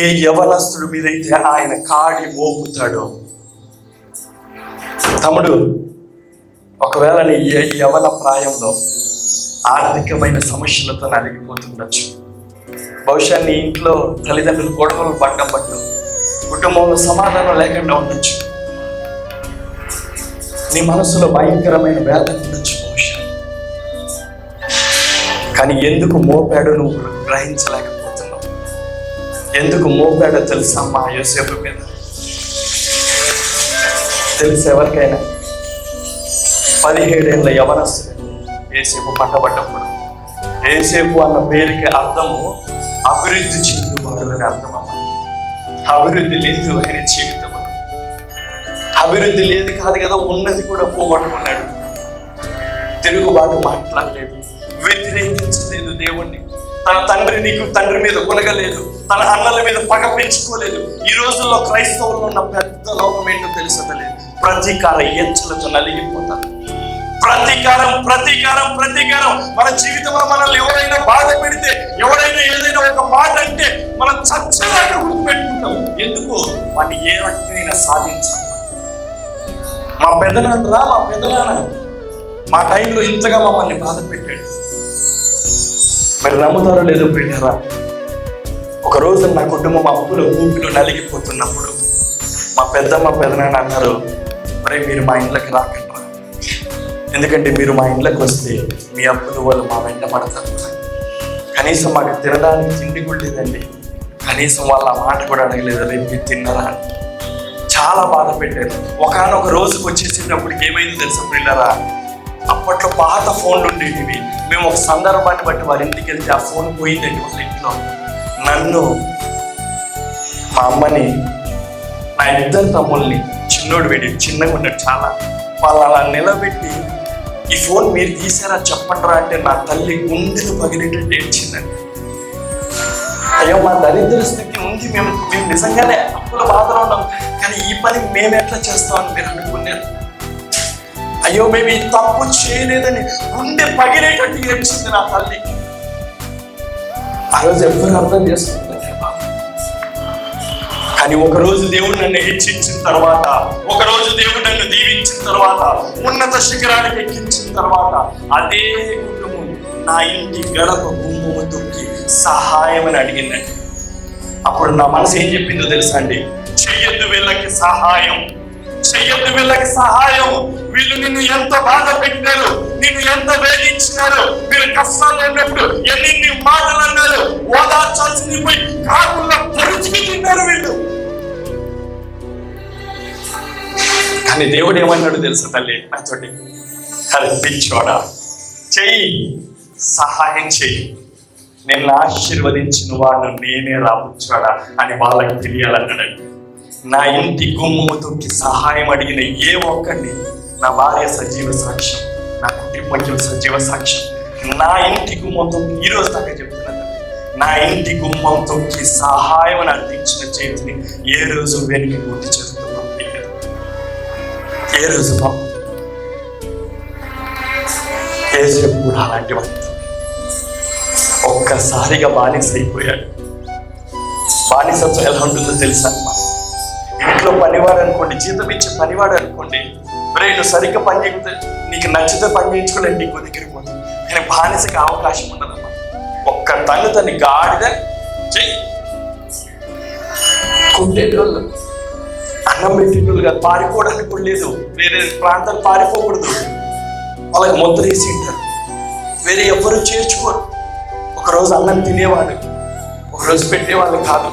ఏ యవనస్తుడి మీదైతే ఆయన కాడి మోపుతాడో. తమ్ముడు, ఒకవేళ నీ యవన ప్రాయంలో ఆర్థికమైన సమస్యలతో నలిగిపోతుండొచ్చు. బహుశా నీ ఇంట్లో తల్లిదండ్రులు గొడవలు పడ్డం పట్టు, కుటుంబంలో సమాధానం లేకుండా ఉండొచ్చు. నీ మనసులో భయంకరమైన వేదన ఉండొచ్చు బహుశా. కానీ ఎందుకు మోపాడో నువ్వు గ్రహించలేకపోతున్నావు. ఎందుకు మోపాడో తెలుసా మా యోసేపు మీద? తెలుసు ఎవరికైనా? 17 ఏళ్ల యవనస్తుడు యేసేపు పట్టబడ్డప్పుడు, యేసేపు అన్న పేరుకి అర్థము అభివృద్ధి చెందువాడు అని అర్థం అమ్మ. అభివృద్ధి లేదు ఆయన జీవితం. అభివృద్ధి లేదు కాదు కదా, ఉన్నది కూడా పోగొట్టుకున్నాడు. తిరుగుబాటు మాట్లాడలేదు, వ్యతిరేకించలేదు దేవుణ్ణి. తన తండ్రి మీద కొనగలేదు, తన అన్నల మీద పగ పెంచుకోలేదు. ఈ రోజుల్లో క్రైస్తవులు ఉన్న పెద్ద లోకం ఏంటో తెలుసలేదు. ప్రతీకార ఎంచులతో నలిగిపోతారు. ప్రతీకారం. మన జీవితంలో మనల్ని ఎవరైనా బాధ పెడితే, ఎవరైనా ఏదైనా ఒక మాట అంటే మనం చచ్చలాగా గుర్తుపెట్టుకుంటాం. ఎందుకు? వాడిని ఏ రకంగా సాధించాలి. మా పెద్దనాన్న మా టైంలో ఇంతగా మమ్మల్ని బాధ పెట్టాడు. మరి నమ్ముతారో లేదో పెట్టారా? ఒకరోజు నా కుటుంబం అప్పులు ఊపిలో నలిగిపోతున్నప్పుడు మా పెద్దనాన్న అన్నారు, మరి మీరు మా ఇంట్లోకి రాకండి, ఎందుకంటే మీరు మా ఇంట్లోకి వస్తే మీ అప్పుల వాళ్ళు మా వెంట పడతారు. కనీసం మాకు తినడానికి తిండి కూడా లేదండి, కనీసం వాళ్ళ మాట కూడా అడగలేదు, రేపు మీరు తిన్నారా అని. చాలా బాధ పెట్టారు. ఒకనొక రోజుకి వచ్చేసేటప్పటికి ఏమైంది తెలుసా పిల్లరా? అప్పట్లో పాత ఫోన్లు ఉండేటివి. మేము ఒక సందర్భాన్ని బట్టి వారి ఇంటికి వెళ్తే ఆ ఫోన్ పోయిందండి వాళ్ళ ఇంట్లో. నన్ను, మా అమ్మని, నా 2 తమ్ముల్ని, చిన్నగా ఉన్నాడు చాలా, వాళ్ళు అలా నిలబెట్టి ఈ ఫోన్ మీరు తీసారా చెప్పండిరా అంటే నా తల్లి గుండెలు పగిలేటట్టు ఏడ్చిందండి. అయ్యో మా దరిద్ర స్థితి ఉంది, మేము నిజంగానే అప్పుల బాధలో ఉన్నాం, కానీ ఈ పని మేము ఎట్లా చేస్తామని మీరు అనుకున్నారు. అయ్యో మేము ఈ తప్పు చేయలేదని గుండె పగిలేటట్టు ఏడ్చింది నా తల్లి. ఆ రోజు ఎవరు అర్థం చేసుకుంటారు? కానీ ఒకరోజు దేవుడు నన్ను హెచ్చించిన తర్వాత, ఒకరోజు దేవుడు నన్ను దీవించిన తర్వాత, ఉన్నత శిఖరానికి ఎక్కించిన తర్వాత అదే కుటుంబం నా ఇంటి గడప గుమ్మము తొక్కి సహాయం అని అడిగిందండి. అప్పుడు నా మనసు ఏం చెప్పిందో తెలుసా అండి? చెయ్యొద్దు వీళ్ళకి సహాయం, చెయ్యొద్దు వీళ్ళకి సహాయం. వీళ్ళు నిన్ను ఎంత బాధ పెట్టినారు, నిన్ను ఎంత వేధించినారు, మీరు కష్టాలు ఉన్నప్పుడు ఎన్ని మాటలు అన్నారు, ఓదార్చాల్సింది పోయి కాకుండా పొరుచుకు తిన్నారు వీళ్ళు. కానీ దేవుడు ఏమన్నాడు తెలుసా తల్లి నాతోటి? కల్పించోడా, చెయ్యి, సహాయం చెయ్యి, నిన్ను ఆశీర్వదించిన వాడు నేనే రావచ్చాడా అని వాళ్ళకి తెలియాలన్నాడండి. నా ఇంటి గుమ్మము తొక్కి సహాయం అడిగిన ఏ ఒక్కడిని, నా భార్య సజీవ సాక్ష్యం, నా కుటుంబం సజీవ సాక్ష్యం, నా ఇంటి గుమ్మం తొక్కి ఈరోజు దాకా చెప్తున్నాను, నా ఇంటి గుమ్మం తొక్కి సహాయం అని అందించిన చేతిని ఏ రోజు వెనక్కి పూర్తి చేస్తున్నాం? ఏ రోజు యేసేపు కూడా అలాంటి వాడు. ఒక్కసారిగా బానిస అయిపోయాడు. బానిసత్వం ఎలా ఉంటుందో తెలుసా? ఇంట్లో పనివాడు అనుకోండి, జీతం ఇచ్చే పనివాడు అనుకోండి, నువ్వు సరిగ్గా పని చేయకపోతే నీకు నచ్చితే పని చేయించుకోలేదు, నీకు దగ్గరికి పోతుంది. కానీ బానిసకి అవకాశం ఉండదమ్మా. ఒక్క తన్ని గాడిద చెయ్యి కొట్టేటోళ్ళు, అన్నం పెట్టేటోళ్ళు కాదు, పారిపోవడానికి కూడా లేదు, వేరే ప్రాంతాలు పారిపోకూడదు, వాళ్ళకి ముద్ర వేసి ఉంటారు, వేరే ఎవరు చేర్చుకోరు. ఒకరోజు అన్నం తినేవాడు, ఒకరోజు పెట్టేవాళ్ళు కాదు,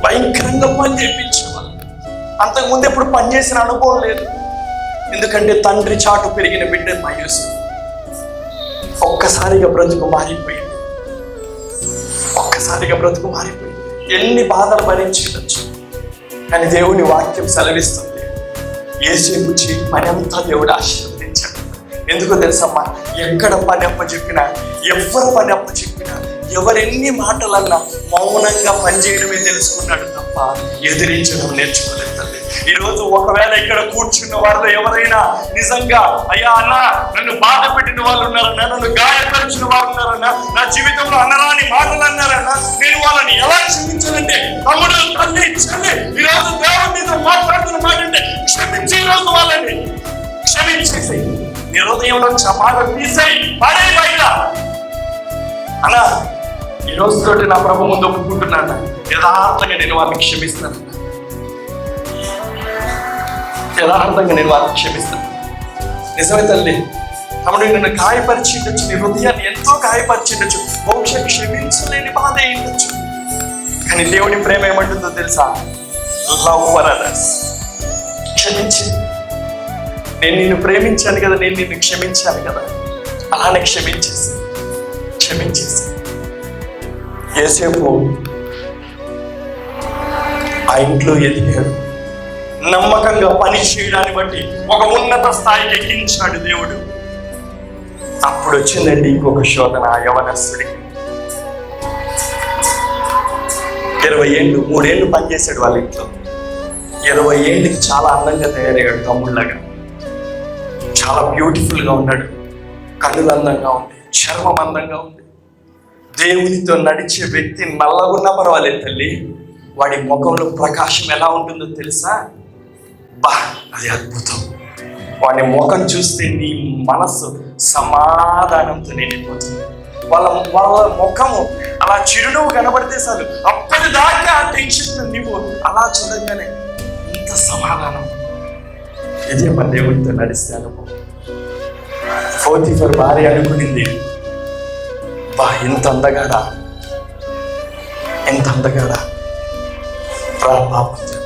భయంకరంగా పని చేయించేవాళ్ళు. అంతకుముందు ఎప్పుడు పని చేసిన అనుభవం లేదు, ఎందుకంటే తండ్రి చాటు పెరిగిన బిడ్డ మయూసు. ఒక్కసారిగా బ్రతుకు మారిపోయింది, ఒక్కసారిగా బ్రతుకు మారిపోయింది. ఎన్ని బాధలు భరించవచ్చు, కానీ దేవుని వాక్యం సెలవిస్తుంది, యేసేపు పని అంతా దేవుడు ఆశీర్వదించాడు. ఎందుకో తెలుసమ్మా? ఎక్కడ పని అప్ప చెప్పినా, ఎవరు పని అప్ప చెప్పినా, ఎవరెన్ని మాటలన్నా మౌనంగా పనిచేయడమే తెలుసుకున్నాడు తప్ప ఎదిరించడం నేర్చుకోలేదు తల్లి. ఈరోజు ఒకవేళ ఇక్కడ కూర్చున్న వారిలో ఎవరైనా నిజంగా అయ్యా అన్న నన్ను బాధ పెట్టిన వాళ్ళు ఉన్నారన్నా, నన్ను గాయపరిచిన వారు ఉన్నారన్నా, నా జీవితంలో అనరాని మాటలు అన్నారన్నా, నేను వాళ్ళని ఎలా క్షమించాలంటే, తమ్ముడు తల్లి చెల్లి ఈరోజు దేవుని మీద మాట్లాడుతున్న మాట అంటే క్షమించే రోజు వాళ్ళని క్షమించేసి నీ హృదయంలో మాట తీసేయి, పడే బయట అన్నా. ఈ రోజుతోటి నా ప్రభు ముందు ఒప్పుకుంటున్నాను, యథార్థంగా నేను వారిని క్షమిస్తాను, యథార్థంగా నేను వారిని క్షమిస్తాను. నిజమే తల్లి, తమ్ముడు నిన్ను గాయపరిచిండొచ్చు, నీ హృదయాన్ని ఎంతో గాయపరిచిండొచ్చు, బహుశా క్షమించలేని బాధ ఉండొచ్చు. కానీ దేవుని ప్రేమ ఏమంటుందో తెలుసా? Love for others. క్షమించి, నేను నిన్ను ప్రేమించాను కదా, నేను నిన్ను క్షమించాను కదా, అలానే క్షమించేసి యేసేపు ఆ ఇంట్లో ఎదిగాడు. నమ్మకంగా పని చేయడాన్ని బట్టి ఒక ఉన్నత స్థాయికి ఎక్కించాడు దేవుడు. అప్పుడు వచ్చిందండి ఇంకొక శోధన ఆ యవనస్తుడికి. 20 ఏళ్ళు 3 ఏళ్ళు పనిచేశాడు వాళ్ళ ఇంట్లో. 20 ఏళ్ళకి చాలా అందంగా తయారయ్యాడు, తమ్ముళ్ళగా చాలా బ్యూటిఫుల్ గా ఉన్నాడు. కన్నులు అందంగా ఉంది, చర్మం అందంగా ఉంది. దేవునితో నడిచే వ్యక్తి నల్లగున్నా పర్వాలేదు తల్లి, వాడి ముఖంలో ప్రకాశం ఎలా ఉంటుందో తెలుసా? బా, అది అద్భుతం. వాడి ముఖం చూస్తే నీ మనస్సు సమాధానంతో నిండిపోతుంది. వాళ్ళ ముఖము అలా చిరునవ్వు కనబడితే చాలు, అప్పటిదాకా ఆ టెన్షన్ నువ్వు అలా చూడగానే ఇంత సమాధానం. ఇదే మన దేవుడితో నడిస్తే అనుభవం. పోతీఫర్ భార్య అనుకునింది, బా ఇంత అందగాడా, ఎంత అందగాడా, పాపం చేద్దాం.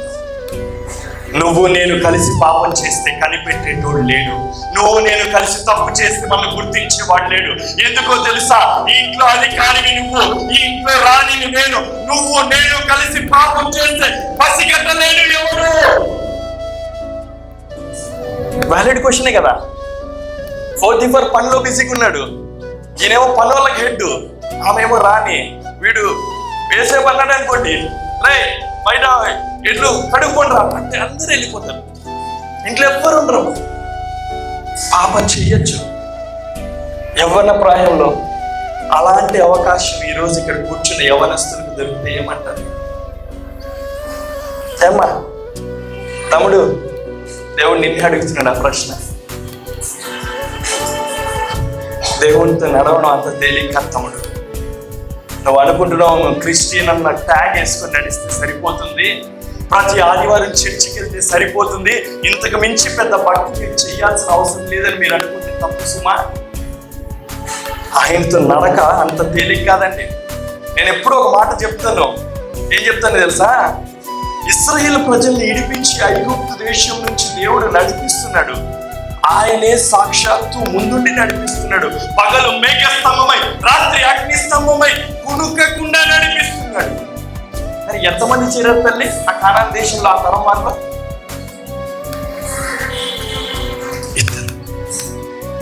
నువ్వు నేను కలిసి పాపం చేస్తే కనిపెట్టేటోడు లేడు, నువ్వు నేను కలిసి తప్పు చేస్తే మనం గుర్తించేవాడు లేడు. ఎందుకో తెలుసా? ఈ ఇంట్లో అధికారిని నువ్వు, ఈ ఇంట్లో రాణిని నేను, నువ్వు నేను కలిసి పాపం చేస్తే పసిగట్టలేడు ఎవరు. వ్యాలిడ్ క్వశ్చనే కదా. పోతీఫర్ పనిలో బిజీగా ఉన్నాడు, ఈయనేమో పని వాళ్ళకి హెడ్, ఆమెమో రాణి. వీడు యేసేపు అన్నాడు అనుకోండి, రే బయట ఎడ్లు కడుక్కోండి రా అంటే అందరూ వెళ్ళిపోతారు, ఇంట్లో ఎవ్వరు ఉండరు. పాపం చెయ్యొచ్చు. యవ్వన ప్రాయంలో అలాంటి అవకాశం ఈరోజు ఇక్కడ కూర్చున్న యవ్వనస్తులకు దొరికితే ఏమంటారు? ఏమ్మా తమ్ముడు, దేవుడు నిన్నే అడుగుతున్నాడు ఆ ప్రశ్న. దేవునితో నడవడం అంత తేలిక తమ్ముడు. నువ్వు అనుకుంటున్నావు నువ్వు క్రిస్టియన్ అన్న ట్యాగ్ వేసుకొని నడిస్తే సరిపోతుంది, ప్రతి ఆదివారం చర్చికి వెళ్తే సరిపోతుంది, ఇంతకు మించి పెద్ద భక్తి చేయాల్సిన అవసరం లేదని మీరు అనుకుంటే తప్పు సుమా. ఆయనతో నడక అంత తేలిక కాదండి. నేను ఎప్పుడూ ఒక మాట చెప్తాను. ఏం చెప్తాను తెలుసా? ఇశ్రాయేలు ప్రజల్ని ఇడిపించి ఐగుప్తు దేశం నుంచి దేవుడు నడిపిస్తున్నాడు. ఆయనే సాక్షాత్తు ముందుండి నడిపిస్తున్నాడు. పగలు మేఘస్తంభమై, రాత్రి అగ్నిస్తంభమై కునుకకుండా నడిపిస్తున్నాడు. మరి ఎంతమంది చేరారు తల్లి ఆ కానాన్ దేశంలో ఆ తరం వాళ్ళు? ఇద్దరు.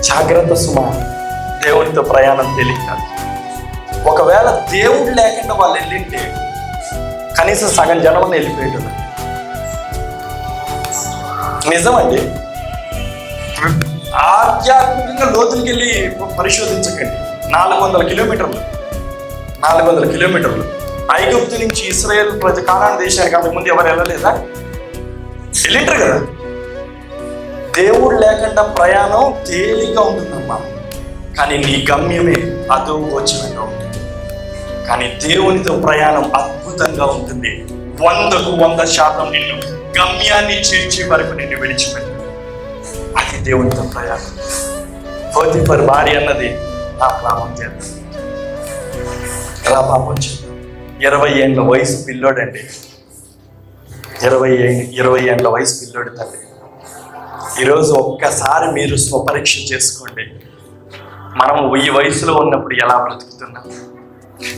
జాగ్రత్త సుమా, దేవునితో ప్రయాణం తేలిక కాదు. ఒకవేళ దేవుడు లేకుండా వాళ్ళు వెళ్ళింటే కనీసం సగం జనం వెళ్ళిపోయేటోళ్ళు. నిజమండి. ఆధ్యాత్మికంగా లోతులకి వెళ్ళి పరిశోధించకండి. 400 కిలోమీటర్లు ఐగుప్తు నుంచి ఇశ్రాయేల్ కానాన్ దేశానికి అంతకుముందు ఎవరు వెళ్ళలేదా? వెళ్ళింటారు కదా. దేవుడు లేకుండా ప్రయాణం తేలిగ్గా ఉంటుందమ్మా, కానీ నీ గమ్యమే అధోగోచరంగా ఉంటుంది. కానీ దేవునితో ప్రయాణం అద్భుతంగా ఉంటుంది. 100కు 100% నిన్ను గమ్యాన్ని చేర్చే వరకు నిన్ను విడిచిపెట్టు. అది దేవునితో ప్రయాణం. పోతిఫర్ భార్య అన్నది నా పాపం చేద్దాం, ఎలా పాపం చేద్దాం. 20 ఏళ్ళ వయసు పిల్లోడండి, 20 ఏళ్ళ వయసు పిల్లోడు తల్లి. ఈరోజు ఒక్కసారి మీరు స్వపరీక్ష చేసుకోండి. మనం ఈ వయసులో ఉన్నప్పుడు ఎలా బ్రతుకుతున్నాం?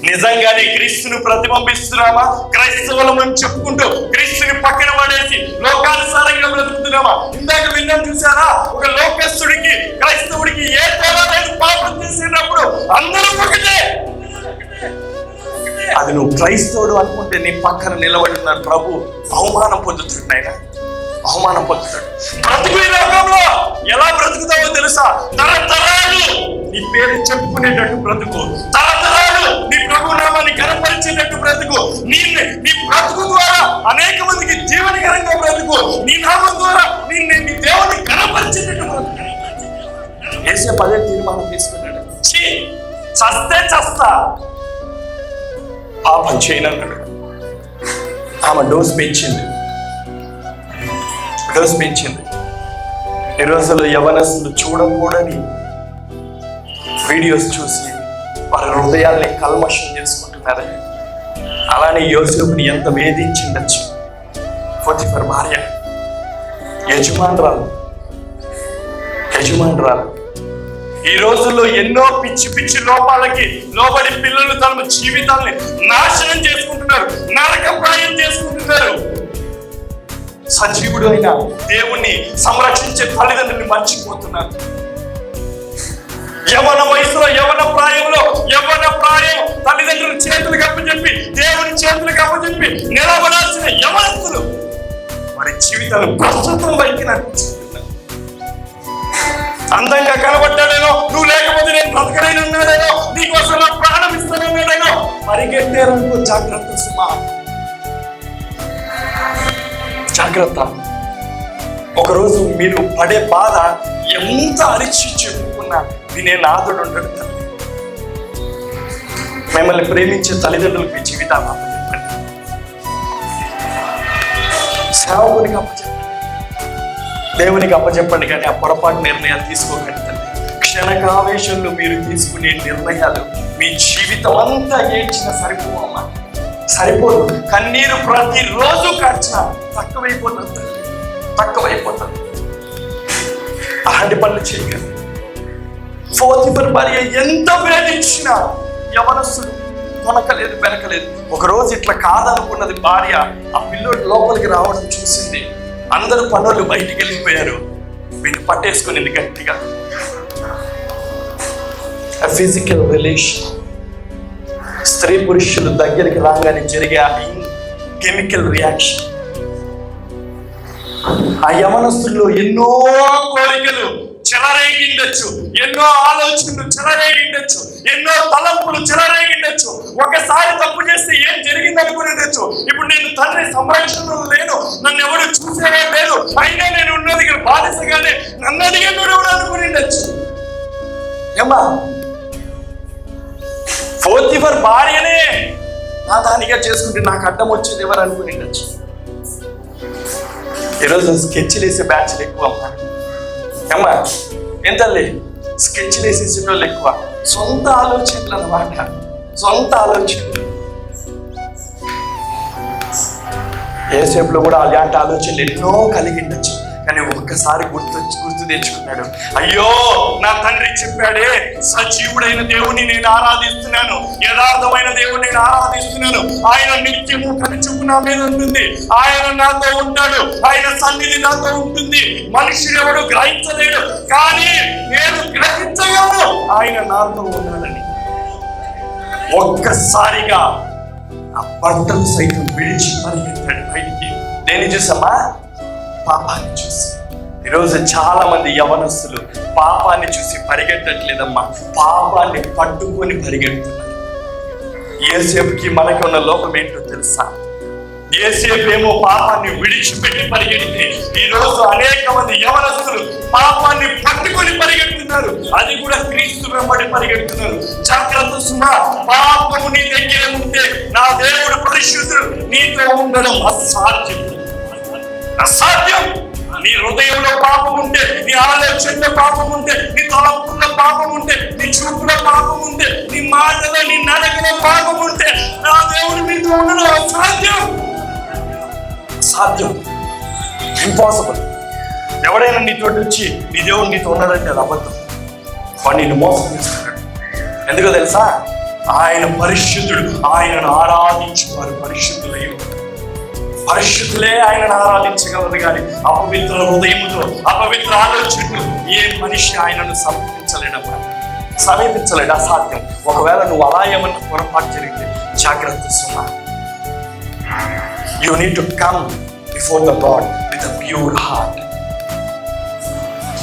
నిజంగానే క్రీస్తుని ప్రతిబింబిస్తున్నామా? క్రైస్తవులమని చెప్పుకుంటూ క్రీస్తుని పక్కన పడేసి లోకానుసారంగా బ్రతుకుతున్నామా? ఇందాక విన్నాం చూసారా, ఒక లోకస్తుడికి క్రైస్తవుడికి ఏ తేడా లేదు. పాపం చేసినప్పుడు అందరూ ఒకటే. అది నువ్వు క్రైస్తవుడు అనుకుంటే నీ పక్కన నిలబడిన ప్రభు అవమానం పొందుతున్నాడు. ఆయన అవమానం పొందుతాడు. బ్రతుకు ఈ లోకంలో ఎలా బ్రతుకుతావో తెలుసా? తరతరాలు నీ పేరు చెప్పుకునేటట్టు బ్రతుకు, తరతరాలు నీ ప్రభు నామాన్ని కనపరిచేటట్టు బ్రతుకు. నీ బ్రతుకు ద్వారా అనేక మందికి జీవనకరంగా బ్రతుకు. నీ నామం ద్వారా నీ దేవుని కనపరిచేటట్టు బ్రతుకు. యేసే 10 తీర్మానం తీసుకున్నాడు. చస్తే చస్తా, పాపం చేయనన్నాడు. ఆమె డోస్ పెంచింది. ఈ రోజుల్లో యవనస్తులు చూడకూడని వీడియోస్ చూసి వారి హృదయాల్ని కల్మషం చేసుకుంటున్నారు. అలానే యోసేపుని ఎంత వేధించిండొచ్చు. పోతిఫర్ భార్య యజమానురాలు. ఈ రోజుల్లో ఎన్నో పిచ్చి లోపాలకి లోబడి పిల్లలు తమ జీవితాన్ని నాశనం చేసుకుంటున్నారు, నరకప్రాయం చేసుకుంటున్నారు. సజీవుడు అయిన దేవుణ్ణి సంరక్షించే తల్లిదండ్రుల్ని మర్చిపోతున్నారు. యవ్వన వయసులో యవ్వన ప్రాయం తల్లిదండ్రుల చేతులకు అప్పచెప్పి దేవుని చేతులకు అప్పచెప్పి నిలబడాల్సిన యవనస్తులు వారి జీవితాలు ప్రస్తుతం వైపు నడిపించుకుంటున్నారు. అందంగా కనబడ్డాడేనో, నువ్వు లేకపోతే నేను బ్రతకలేనున్నాడేనో, నీకోసం నా ప్రాణం ఇస్తానన్నాడేనో పరిగెట్టారనుకో. జాగ్రత్త సుమా, జాగ్రత్త. ఒకరోజు మీరు పడే బాధ ఎంత అరిచి చెప్పుకున్నా వినే నాథుడు ఉంటాడు. తల్లి, మిమ్మల్ని ప్రేమించే తల్లిదండ్రులకు మీ జీవితాన్ని అప్పచెప్పండి. సేవకునికి అప్పచెప్పండి, దేవునికి అప్పచెప్పండి. కానీ ఆ పొరపాటు నిర్ణయాలు తీసుకోకండి తల్లి. క్షణకావేశంలో మీరు తీసుకునే నిర్ణయాలు మీ జీవితం అంతా ఏడ్చిన సరిపోవమ్మా, సరిపోదు. కన్నీరు ప్రతిరోజు కార్చినా తక్కువైపోతుంది తల్లి, తక్కువైపోతుంది. అలాంటి పనులు చేయగలరు. పోతిఫర్ భార్య ఎంత వేధించినా యవనస్తుడు కొనకలేదు, వెనకలేదు. ఒకరోజు ఇట్లా కాదనుకున్నది భార్య. ఆ పిల్లోడు లోపలికి రావడం చూసింది. అందరూ పనులు బయటికి వెళ్ళిపోయారు. వీళ్ళు పట్టేసుకునింది గట్టిగా. ఫిజికల్ రిలేషన్, స్త్రీ పురుషులు దగ్గరికి రాగానే జరిగే కెమికల్ రియాక్షన్. ఆ యవనస్తుల్లో ఎన్నో కోరికలు చెలరేగిండొచ్చు, ఎన్నో ఆలోచనలు చెలరేగిండొచ్చు, ఎన్నో తలంపులు చెలరేగిండొచ్చు. ఒకసారి తప్పు చేస్తే ఏం జరిగింది అనుకుని ఉండొచ్చు. ఇప్పుడు నేను తండ్రి సంరక్షణలో లేను, నన్ను ఎవరు చూసేవే లేదు, అయినా నేను ఉన్నది బాధిసగానే నన్ను అడిగాను ఎవరు అనుకుని ఉండొచ్చు. ఏమ్మా, పోతిఫర్ భార్యనే నా దానిగా చేసుకుంటే నాకు అడ్డం వచ్చేది ఎవరు అనుకుని ఉండొచ్చు. ఈరోజు స్కెచ్లు వేసే బ్యాచ్లు ఎక్కువ అమ్మా. ఏమ్మా, ఎంతలే స్కెచ్లు వేసేసే వాళ్ళు ఎక్కువ. సొంత ఆలోచనలు అన్నమాట, సొంత ఆలోచనలు. యేసేపులో కూడా అలాంటి ఆలోచనలు ఎన్నో కలిగి ఉండొచ్చు. కానీ ఒక్కసారి గుర్తు తెచ్చుకున్నాడు. అయ్యో, నా తండ్రి చెప్పాడే, సజీవుడైన దేవుని నేను ఆరాధిస్తున్నాను, యథార్థమైన దేవుని నేను ఆరాధిస్తున్నాను, ఆయన నిత్యము కనుచూపు నా మీద ఉంటుంది, ఆయన నాతో ఉంటాడు, ఆయన సన్నిధి నాతో ఉంటుంది, మనుషుడు ఎవడు గ్రహించలేడు, కానీ నేను గ్రహించగలను ఆయన నాతో ఉన్నాడని. ఒక్కసారిగా ఆ బట్టలు సైతం విడిచి పరిగెత్తాడు బయటికి. దేని చూసమ్మా? పాపాన్ని చూసి. ఈరోజు చాలా మంది యవనస్తులు పాపాన్ని చూసి పరిగెట్టట్లేదమ్మా, పాపాన్ని పట్టుకొని పరిగెడుతున్నారు. యేసేపుకి మనకి ఉన్న లోపం ఏంటో తెలుసా? యేసేపు ఏమో పాపాన్ని విడిచిపెట్టి పరిగెడితే, ఈ రోజు అనేక మంది యవనస్తులు పాపాన్ని పట్టుకొని పరిగెడుతున్నారు, అది కూడా క్రీస్తు వెంబడి పరిగెడుతున్నారు. జాగ్రత్త సుమా, పాపము నీ దగ్గర ఉంటే నా దేవుడు పరిశుద్ధుడు, నీతో ఉండడం అసాధ్యం, అసాధ్యం. నీ హృదయంలో పాపం ఉంటే, నీ ఆలోచనలో పాపం ఉంటే, నీ తలంపుల్లో పాపం ఉంటే, నీ చూపులో పాపం ఉంటే, నీ మాటలో నీ నడకలో పాపం ఉంటే, నా దేవుడు నీతో ఉండడం అసాధ్యం, సాధ్యం, ఇంపాసిబుల్. ఎవడైనా నీతో వచ్చి నీ దేవుడు నీతో ఉన్నాడంటే అది అబద్ధం, వాడు నిన్ను మోసం చేస్తున్నాడు. ఎందుకో తెలుసా? ఆయన పరిశుద్ధుడు, ఆయనను ఆరాధించేవారు పరిశుద్ధులై ఉంటారు. పరిశుద్ధులే ఆయనను ఆరాధించగలరు, కానీ అపవిత్ర హృదయముతో, అపవిత్ర ఆలోచనలు ఏ మనిషి ఆయనను సమీపించలేడు, అసాధ్యం. ఒకవేళ నువ్వు అలా ఏమన్నా పొరపాటు జరిగితే జాగ్రత్త సుమా. You need to come before the Lord with a pure heart.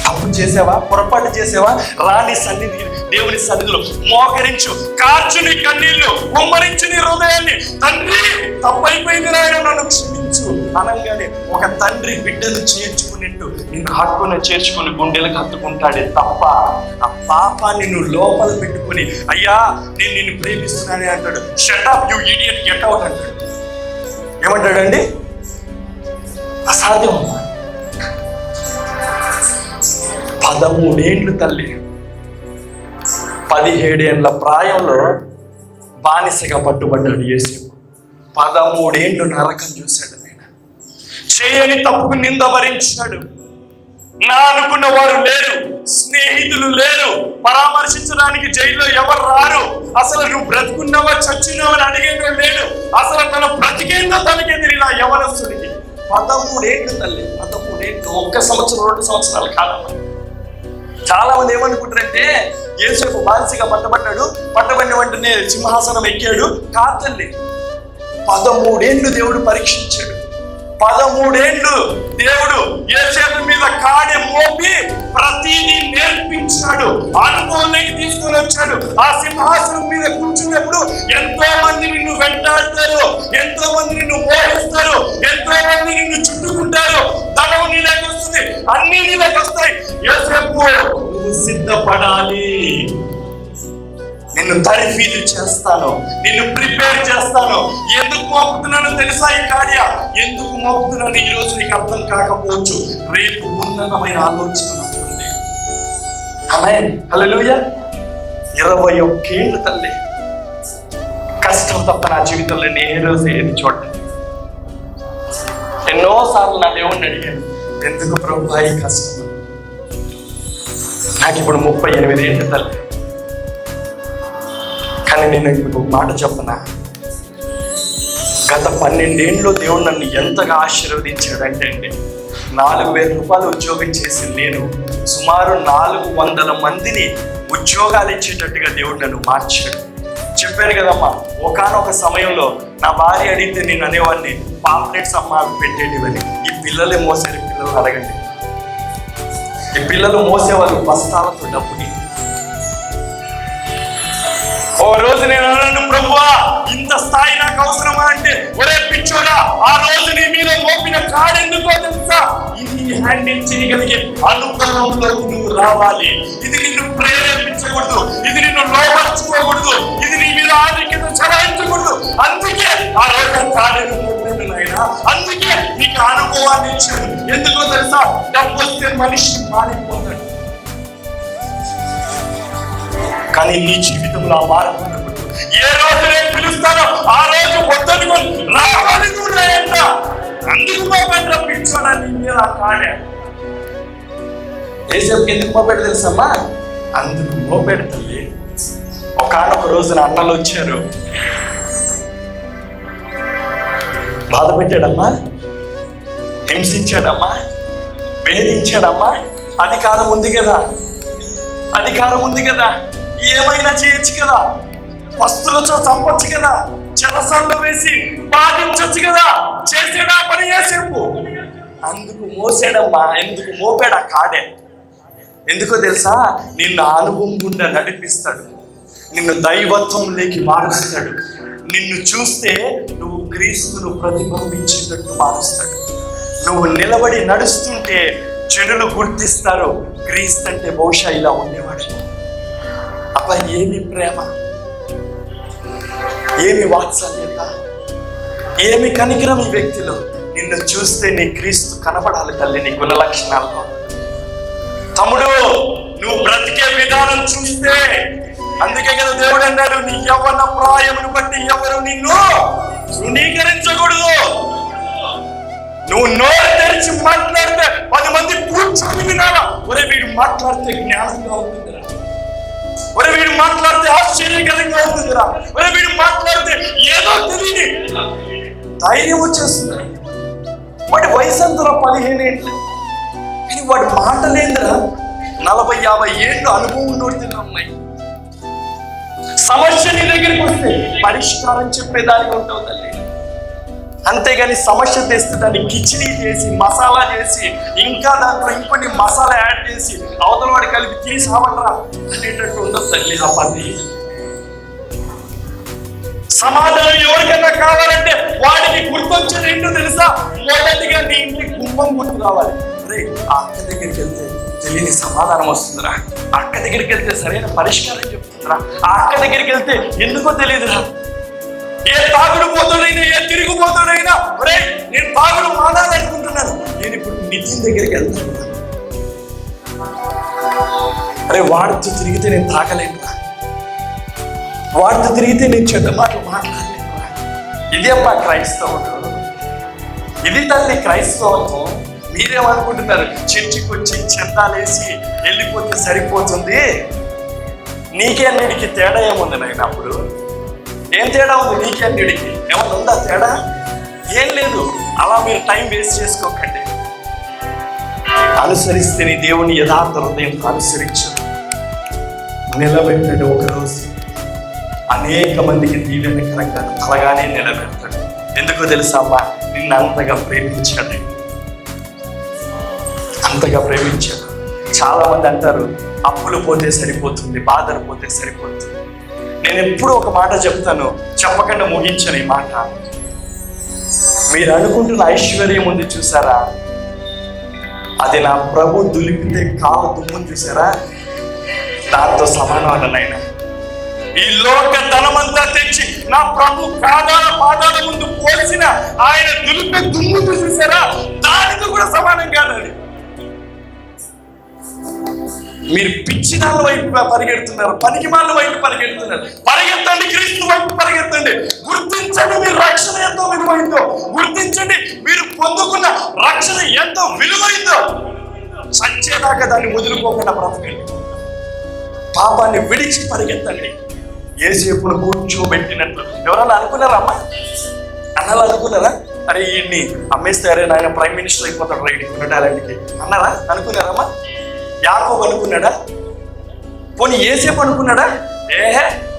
తప్పు చేసావా, పొరపాటు చేసావా, రాని సన్నిధి, దేవుని సన్నిధిలో మోకరించు, కార్చుని కన్నీళ్లు, ఉమ్మరించు నీ హృదయాన్ని. తండ్రి, తప్పైపోయింది నాయన, నన్ను క్షమించు అనగానే ఒక తండ్రి బిడ్డను చేర్చుకున్నట్టు నిన్ను హక్కును చేర్చుకుని గుండెలకు హత్తుకుంటాడే తప్ప, ఆ పాపాన్ని నువ్వు లోపల పెట్టుకుని అయ్యా నేను నిన్ను ప్రేమిస్తున్నానే అంటాడు. Shut up you idiot, get out అంటాడు. ఏమంటాడండి? అసాధ్యం. 13 ఏళ్ళు తల్లి, 17 ఏళ్ళ ప్రాయంలో బానిసగా పట్టుబడ్డాడు యేసేపు. 13 ఏళ్ళు నరకం చూశాడు. ఆయన చేయని తప్పుకు నింద భరించాడు. నా అనుకున్న వారు లేరు, స్నేహితులు లేరు, పరామర్శించడానికి జైల్లో ఎవరు రారు, అసలు నువ్వు బ్రతుకున్నావా చచ్చినావా అని అడిగేదో లేడు, అసలు తన బ్రతికేందో తనకే తెలియదు. యవనస్తుడికి 13 ఏళ్ళు తల్లి, 13 ఏళ్ళు, 1 సంవత్సరం 2 సంవత్సరాలు కాదమ్మా. చాలా మంది ఏమనుకుంటారంటే యేసేపు బానిసగా పట్టబడ్డాడు, పట్టబడిన వెంటనే సింహాసనం ఎక్కాడు. కాదండి, 13 ఏళ్ళు దేవుడు పరీక్షించాడు. 13 ఏళ్ళు దేవుడు యేసేపు మీద కాడి మోపి ప్రతిదీ నేర్పించాడు, అనుభవంలోకి తీసుకొని వచ్చాడు. ఆ సింహాసనం మీద కూర్చున్నప్పుడు ఎంతో మంది నిన్ను వెంటాడతారు, ఎంతో మంది నిన్ను మోహిస్తారు, ఎంతో మంది నిన్ను చుట్టుకుంటారు. ధనం నీలోకి వస్తుంది, అన్ని నీలోకి వస్తాయి. యేసేపు నువ్వు సిద్ధపడాలి. నిన్ను తరిఫీదు చేస్తాను, నిన్ను ప్రిపేర్ చేస్తాను. ఎందుకు మోపుతున్నానో తెలుసా? ఈ కార్య ఎందుకు మోపుతున్నాను ఈ రోజు నీకు అర్థం కాకపోవచ్చు. రేపు ఉన్నతమైన ఆలోచన ఉంది. ఆమేన్, హల్లెలూయా. 21 ఏళ్ళు తల్లి, కష్టం తప్ప నా జీవితంలో నేను ఏ రోజు ఏది చూడండి. ఎన్నోసార్లు నా దేవుణ్ణి అడిగాను, ఎందుకు ప్రభువా ఈ కష్టం? నాకు ఇప్పుడు 38 ఏళ్ళు తల్లి. కానీ నేను ఇప్పుడు ఒక మాట చెప్పనా, గత 12 ఏళ్ళు దేవుడు నన్ను ఎంతగా ఆశీర్వదించాడంటే అండి, 4,000 రూపాయలు ఉద్యోగం చేసి నేను సుమారు 400 మందిని ఉద్యోగాలు ఇచ్చేటట్టుగా దేవుడు నన్ను మార్చాడు. చెప్పాను కదమ్మా, ఒకానొక సమయంలో నా భార్య అడిగితే నేను అనేవాడిని, పాంప్లెట్స్ అమ్మ పెట్టేటివని. ఈ పిల్లలే మోసారి పిల్లలు అడగండి, ఈ పిల్లలు మోసేవాళ్ళు బస్తాలతో డబ్బుని. ఓ రోజు నేను అన్నాను, ప్రభువా ఇంత స్థాయి నాకు అవసరమా అంటే, ఒరే పిచ్చోడా, ఆ రోజు నీ మీద మోపిన కాడెందుకో తెలుసా? ఇది హ్యాండిల్ చేయగలిగే అనుభవంలోకి నువ్వు రావాలి. ఇది నిన్ను ప్రేరేపించకూడదు, ఇది నిన్ను లోపరుచుకోకూడదు, ఇది నీ మీద ఆధిక్యత చలాయించకూడదు. అందుకే ఆ రోజు కాడెను మోపిన నాయన, అందుకే నీకు అనుభవాన్ని ఇచ్చాడు. ఎందుకో తెలుసా? డబ్బు వస్తే మనిషి మారిపోతాడు, కానీ నీ జీవితంలో ఆ మార్పు ఉండకూడదు. ఏ రోజు నేను పిలుస్తానో ఆ రోజు వద్దనుకొని రావాలి కూడా ఎంత. అందుకు మోపెట్ట పిచ్చోడా నీ మీద కాడే. ఏసేపుకి ఎందుకు మోపెట్ట తెలుసమ్మా? అందుకు మోపెడతలే. ఒకనొక రోజున అన్నలు వచ్చారు, బాధ పెట్టాడమ్మా, హింసించాడమ్మా, వేధించాడమ్మా. అధికారం ఉంది కదా, అధికారం ఉంది కదా, ఏమైనా చేయొచ్చు కదా, వస్తువులతో చంపొచ్చు కదా, చెరసాల్లో వేసి బాధించొచ్చు కదా. చేసాడా పని చేసేపు? అందుకు మోసాడమ్మా. ఎందుకు మోపాడా కాడే? ఎందుకో తెలుసా? నిన్ను అనుభవం గుండా నడిపిస్తాడు, నిన్ను దైవత్వంలోకి మారుస్తాడు. నిన్ను చూస్తే నువ్వు క్రీస్తును ప్రతిబింబించేటట్టు మారుస్తాడు. నువ్వు నిలబడి నడుస్తుంటే జనులు గుర్తిస్తారు, క్రీస్తు అంటే బహుశా ఇలా ఉండేవాడు. అబ్బా, ఏమి ప్రేమ, ఏమి వాత్సల్యత, ఏమి కనికరం ఈ వ్యక్తిలో. నిన్ను చూస్తే నీ క్రీస్తు కనపడాలి తల్లి, నీ గుణ లక్షణాల్లో. తమ్ముడు, నువ్వు బ్రతికే విధానం చూస్తే, అందుకే కదా దేవుడు అన్నాడు, నీ యవ్వన ప్రాయమును బట్టి ఎవరు నిన్ను తృణీకరించకూడదు. నువ్వు నోరు తెరిచి మాట్లాడితే 10 మంది కూర్చొని వినాలా, ఒరే వీడు మాట్లాడితే జ్ఞానంగా ఉంటుందిరా, ఒరే వీడు మాట్లాడితే ఆశ్చర్యకరంగా ఉంటుందిరా, ఒరే వీడు మాట్లాడితే ఏదో తెలియని ధైర్యం వచ్చేస్తుంది. వాడి వయసు ఎంతరా? 15 ఏళ్ళు. కానీ వాడి మాటలేందిరా 40-50 ఏళ్ళు అనుభవం నోడుతూనే ఉన్నాయి. సమస్య నీ దగ్గరికి వస్తే పరిష్కారం చెప్పేదానికి ఉంటావు తల్లి. అంతేగాని సమస్య తెస్తే దాన్ని కిచిడీ చేసి, మసాలా చేసి, ఇంకా దాంట్లో ఇంకొన్ని మసాలా యాడ్ చేసి అవతల వాడి కలిపి తీసి అవడరా అనేటట్టు ఉండదు తల్లి. ఆ పని సమాధానం ఎవరికైనా కావాలంటే వాడికి గుర్తొచ్చేది ఏంటో తెలుసా? మొదటిగా నీ ఇంటికి గుమ్మం గుర్తు రావాలి. అరే, ఆ అక్క దగ్గరికి వెళ్తే తెలియని సమాధానం వస్తుందిరా, ఆ అక్క దగ్గరికి వెళ్తే సరైన పరిష్కారం చెప్తుందిరా, ఆ అక్క దగ్గరికి వెళ్తే ఎందుకో తెలియదురా. ఏ తాగుడు పోతాడైనా, ఏ తిరుగుపోతాడైనా, ఒరే నేను తాగుడు మానాలనుకుంటున్నాను, నేను ఇప్పుడు నితిన్ దగ్గరికి వెళ్తాను. అరే, వాడితో తిరిగితే నేను తాగలేనురా, వాడితో తిరిగితే నేను చెడ్డ మాటలు మాట్లాడలేనురా. ఇది అమ్మా క్రైస్తవుడు, ఇది తల్లి క్రైస్తవత్వం. మీరేమనుకుంటున్నారు? చర్చికి వచ్చి చందాలేసి వెళ్ళిపోతే సరిపోతుంది. నీకేన్నిడికి తేడా ఏముంది నాయన? అప్పుడు ఏం తేడా ఉంది? నీకేన్నిడికి ఏమన్నా ఉందా తేడా? ఏం లేదు. అలా మీరు టైం వేస్ట్ చేసుకోకండి. అనుసరిస్తే నీ దేవుని యథార్థ హృదయం అనుసరించు, నిలబెట్టాడు. ఒకరోజు అనేక మందికి దీవెనకరంగా అలాగానే నిలబెడతాడు. ఎందుకో తెలుసా అమ్మా? నిన్ను అంతగా ప్రేమించాడు, అంతగా ప్రేమించాడు. చాలా మంది అంటారు, అప్పులు పోతే సరిపోతుంది, బాధలు పోతే సరిపోతుంది. నేను ఎప్పుడు ఒక మాట చెప్తాను, చెప్పకుండా ముగించను ఈ మాట. మీరు అనుకుంటున్న ఐశ్వర్యం ఉంది చూసారా, అది నా ప్రభు దులిపితే కాలు దుమ్ముని చూసారా, దాంతో సమానం అన్నైన. ఈ లోక ధనమంతా తెచ్చి నా ప్రభు పాదాల ముందు పోల్చిన ఆయన దులిపే దుమ్ము చూసారా, దానితో కూడా సమానం కాదని. మీరు పిచ్చినాళ్ళ వైపు పరిగెడుతున్నారు, పనికి వాళ్ళ వైపు పరిగెడుతున్నారు. పరిగెత్తండి, క్రీస్తు వైపు పరిగెత్తండి. గుర్తించండి మీరు రక్షణ ఎంతో విలువైందో, గుర్తించండి మీరు పొందుకున్న రక్షణ ఎంతో విలువైందో. చచ్చేదాకా దాన్ని వదులుకోకుండా బ్రతకండి, పాపాన్ని విడిచి పరిగెత్తండి. యేసేపును కూర్చోబెట్టినట్లు ఎవరన్నా అనుకున్నారా అమ్మా? అన్నలు అనుకున్నారా? అరే ఈయన్ని అమ్మేస్తే అరే నాయన ప్రైమ్ మినిస్టర్ అయిపోతాడు రైడ్కి ఉన్న టాలెంట్కి అన్నారా? అనుకున్నారమ్మా? యాకోబు అనుకున్నాడా? పోనీ యేసేపు అనుకున్నాడా?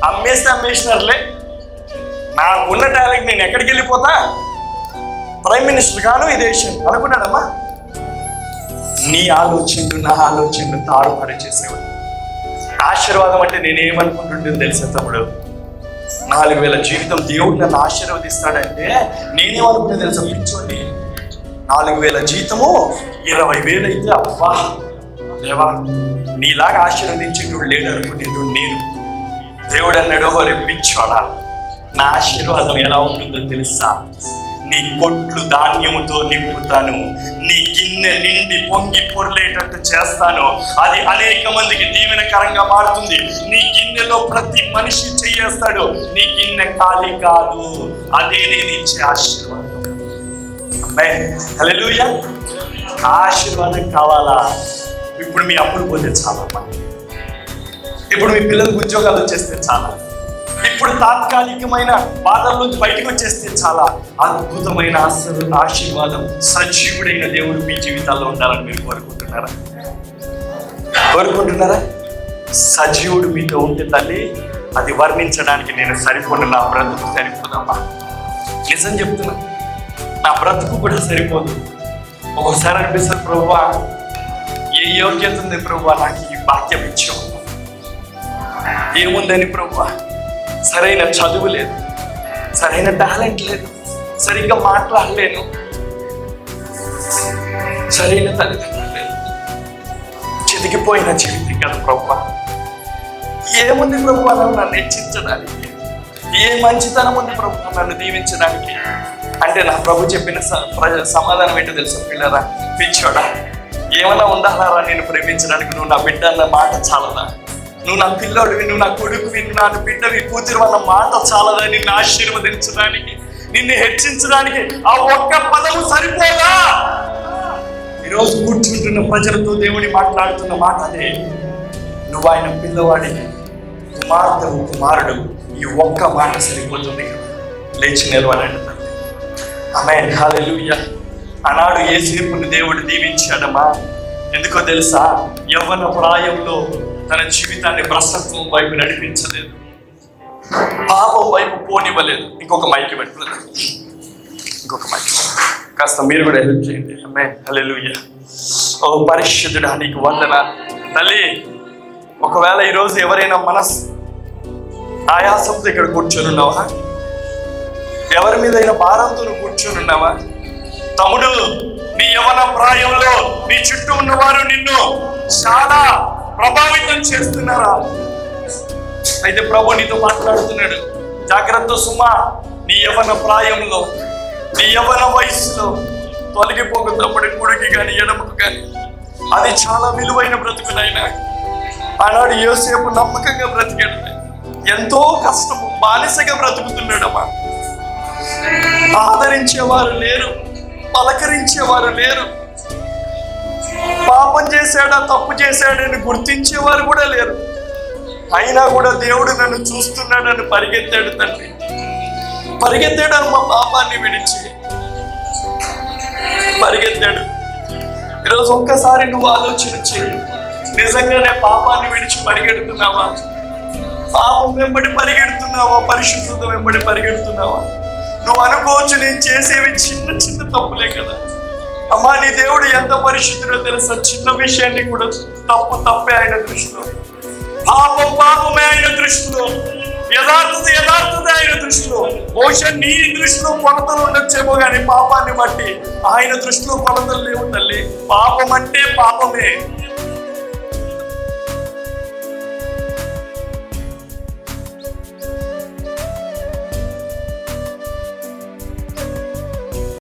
అమ్మేస్తే అమ్మేసినారులే, నాకున్న టాలెంట్ నేను ఎక్కడికి వెళ్ళిపోతా, ప్రైమ్ మినిస్టర్ కాను ఈ దేశం అనుకున్నాడమ్మా? నీ ఆలోచనలు నా ఆలోచనలు తారుమారు చేసేవాడు. ఆశీర్వాదం అంటే నేనేమనుకుంటుంటుంది తెలుసా తమ్ముడు? 4,000 జీవితం దేవుడు నన్ను ఆశీర్వదిస్తాడంటే నేనేమనుకునే తెలుసా? పిచ్చోండి, 4,000 జీతము 20,000 అయితే అబ్బా దేవా నీలాగా ఆశీర్వదించేటోడు లేడు అనుకునేటోడు నేను. దేవుడు అన్నాడు, పిచ్చోడా నా ఆశీర్వాదం ఎలా ఉంటుందో తెలుసా? నీ కొట్లు ధాన్యముతో నింపుతాను, నీ గిన్నె నిండి పొంగి పొర్లేటట్టు చేస్తాను. అది అనేక మందికి దీవెనకరంగా మారుతుంది. నీ గిన్నెలో ప్రతి మనిషి చేయేస్తాడు. నీ గిన్నె ఖాళీ కాదు. అదే నేను ఇచ్చే ఆశీర్వాదం. ఆమేన్, హల్లెలూయా. ఆశీర్వాదం కావాలా? ఇప్పుడు మీ అప్పులు పోతే చాలమ్మా. ఇప్పుడు మీ పిల్లలకు ఉద్యోగాలు వచ్చేస్తే చాలా. ఇప్పుడు తాత్కాలికమైన బాధల నుంచి బయటకు వచ్చేస్తే చాలా. అద్భుతమైన ఆశీర్వాదం సజీవుడైన దేవుడు మీ జీవితాల్లో ఉండాలని మీరు కోరుకుంటున్నారా? సజీవుడు మీతో ఉంటే తల్లి, అది వర్ణించడానికి నేను సరిపోను. నా బ్రతుకు సరిపోదమ్మా, నిజం చెప్తున్నా. నా బ్రతుకు కూడా సరిపోదు. ఒక్కోసారి అనిపిస్తుంది, ప్రభువా ఏ యోగ్యత ఉంది ప్రభువా నాకు ఈ భాగ్యం ఇచ్చావు? ఏముందని ప్రభువా? సరైన చదువు లేదు, సరైన టాలెంట్ లేదు, సరిగ్గా మాట్లాడలేను, సరైన తల్లిదండ్రులు లేదు, చెదిగిపోయిన జీవితం కదా ప్రభువా. ఏముంది ప్రభువా నన్ను హెచ్చించడానికి? ఏ మంచితనం ఉంది ప్రభువా నన్ను దీవించడానికి? అంటే నా ప్రభు చెప్పిన సమాధానం ఏంటో తెలుసు పిల్లరా? పిచ్చోడా, ఏమైనా ఉండాలారా నేను ప్రేమించడానికి? నువ్వు నా బిడ్డ అన్న మాట చాలదా? నువ్వు నా పిల్లోడివి, నువ్వు నా కొడుకువి, నువ్వు నా బిడ్డవి, కూతురు అన్న మాట చాలదా నిన్ను ఆశీర్వదించడానికి, నిన్ను హెచ్చించడానికి? ఆ ఒక్క పదము సరిపోదా? ఈరోజు కూర్చుంటున్న ప్రజలతో దేవుడి మాట్లాడుతున్న మాట అదే. నువ్వు ఆయన పిల్లవాడి కుమార్తెవు, కుమారుడు, ఈ ఒక్క మాట సరిపోతుంది. లేచి నిలవాలండి. ఆమేన్, హల్లెలూయా. ఆనాడు యోసేపును దేవుడు దీవించాడమ్మా. ఎందుకో తెలుసా? యవ్వన ప్రాయంలో తన జీవితాన్ని భ్రష్టత్వం వైపు నడిపించలేదు, పాపం వైపు పోనివ్వలేదు. ఇంకొక మైకి పెట్టలేదు, ఇంకొక మైకి కాస్త మీరు కూడా హెల్ప్ చేయండి. ఆమేన్, హల్లెలూయా. ఓ పరిశుద్ధుడా నీకు వందనాలు తల్లి. ఒకవేళ ఈరోజు ఎవరైనా ఆయాసంతో ఇక్కడ కూర్చొని ఉన్నావా? ఎవరి మీదైనా భారంతో కూర్చొని ఉన్నావా? తమ్ముడు, నీ యవ్వన ప్రాయంలో నీ చుట్టూ ఉన్నవారు నిన్ను చాలా ప్రభావితం చేస్తున్నారా? అయితే ప్రభు నీతో మాట్లాడుతున్నాడు, జాగ్రత్త సుమా. నీ యవ్వన ప్రాయంలో, నీ యవ్వన వయసులో తొలగిపోకు తమ్ముడి, కుడికి కానీ ఎడమకు కానీ. అది చాలా విలువైన బ్రతుకునైనా. ఆనాడు యోసేపు నమ్మకంగా బ్రతికాడు. ఎంతో కష్టము, బానిసగా బ్రతుకుతున్నాడమ్మా. ఆదరించేవారు లేరు, పలకరించేవారు లేరు. పాపం చేశాడా, తప్పు చేశాడని గుర్తించేవారు కూడా లేరు. అయినా కూడా దేవుడు నన్ను చూస్తున్నాడని పరిగెత్తాడు తండ్రి. పరిగెత్తాడు మా పాపాన్ని విడిచి, పరిగెత్తాడు. ఈరోజు ఒక్కసారి నువ్వు ఆలోచన చేయి. నిజంగానే పాపాన్ని విడిచి పరిగెడుతున్నావా? పాపం వెంబడి పరిగెడుతున్నావా? పరిశుద్ధత వెంబడి పరిగెడుతున్నావా? నువ్వు అనుకోవచ్చు నేను చేసేవి చిన్న చిన్న తప్పులే కదా. అమ్మా, నీ దేవుడు ఎంత పరిశుద్ధుడో తెలుసా? చిన్న విషయాన్ని కూడా తప్పే ఆయన దృష్టిలో, పాపం పాపమే ఆయన దృష్టిలో, యథార్థత ఆయన దృష్టిలో. బహుశా నీ దృష్టిలో కొలతలు ఉండొచ్చేమో కానీ పాపాన్ని బట్టి ఆయన దృష్టిలో కొలతలు లేవు తల్లి. పాపం అంటే పాపమే.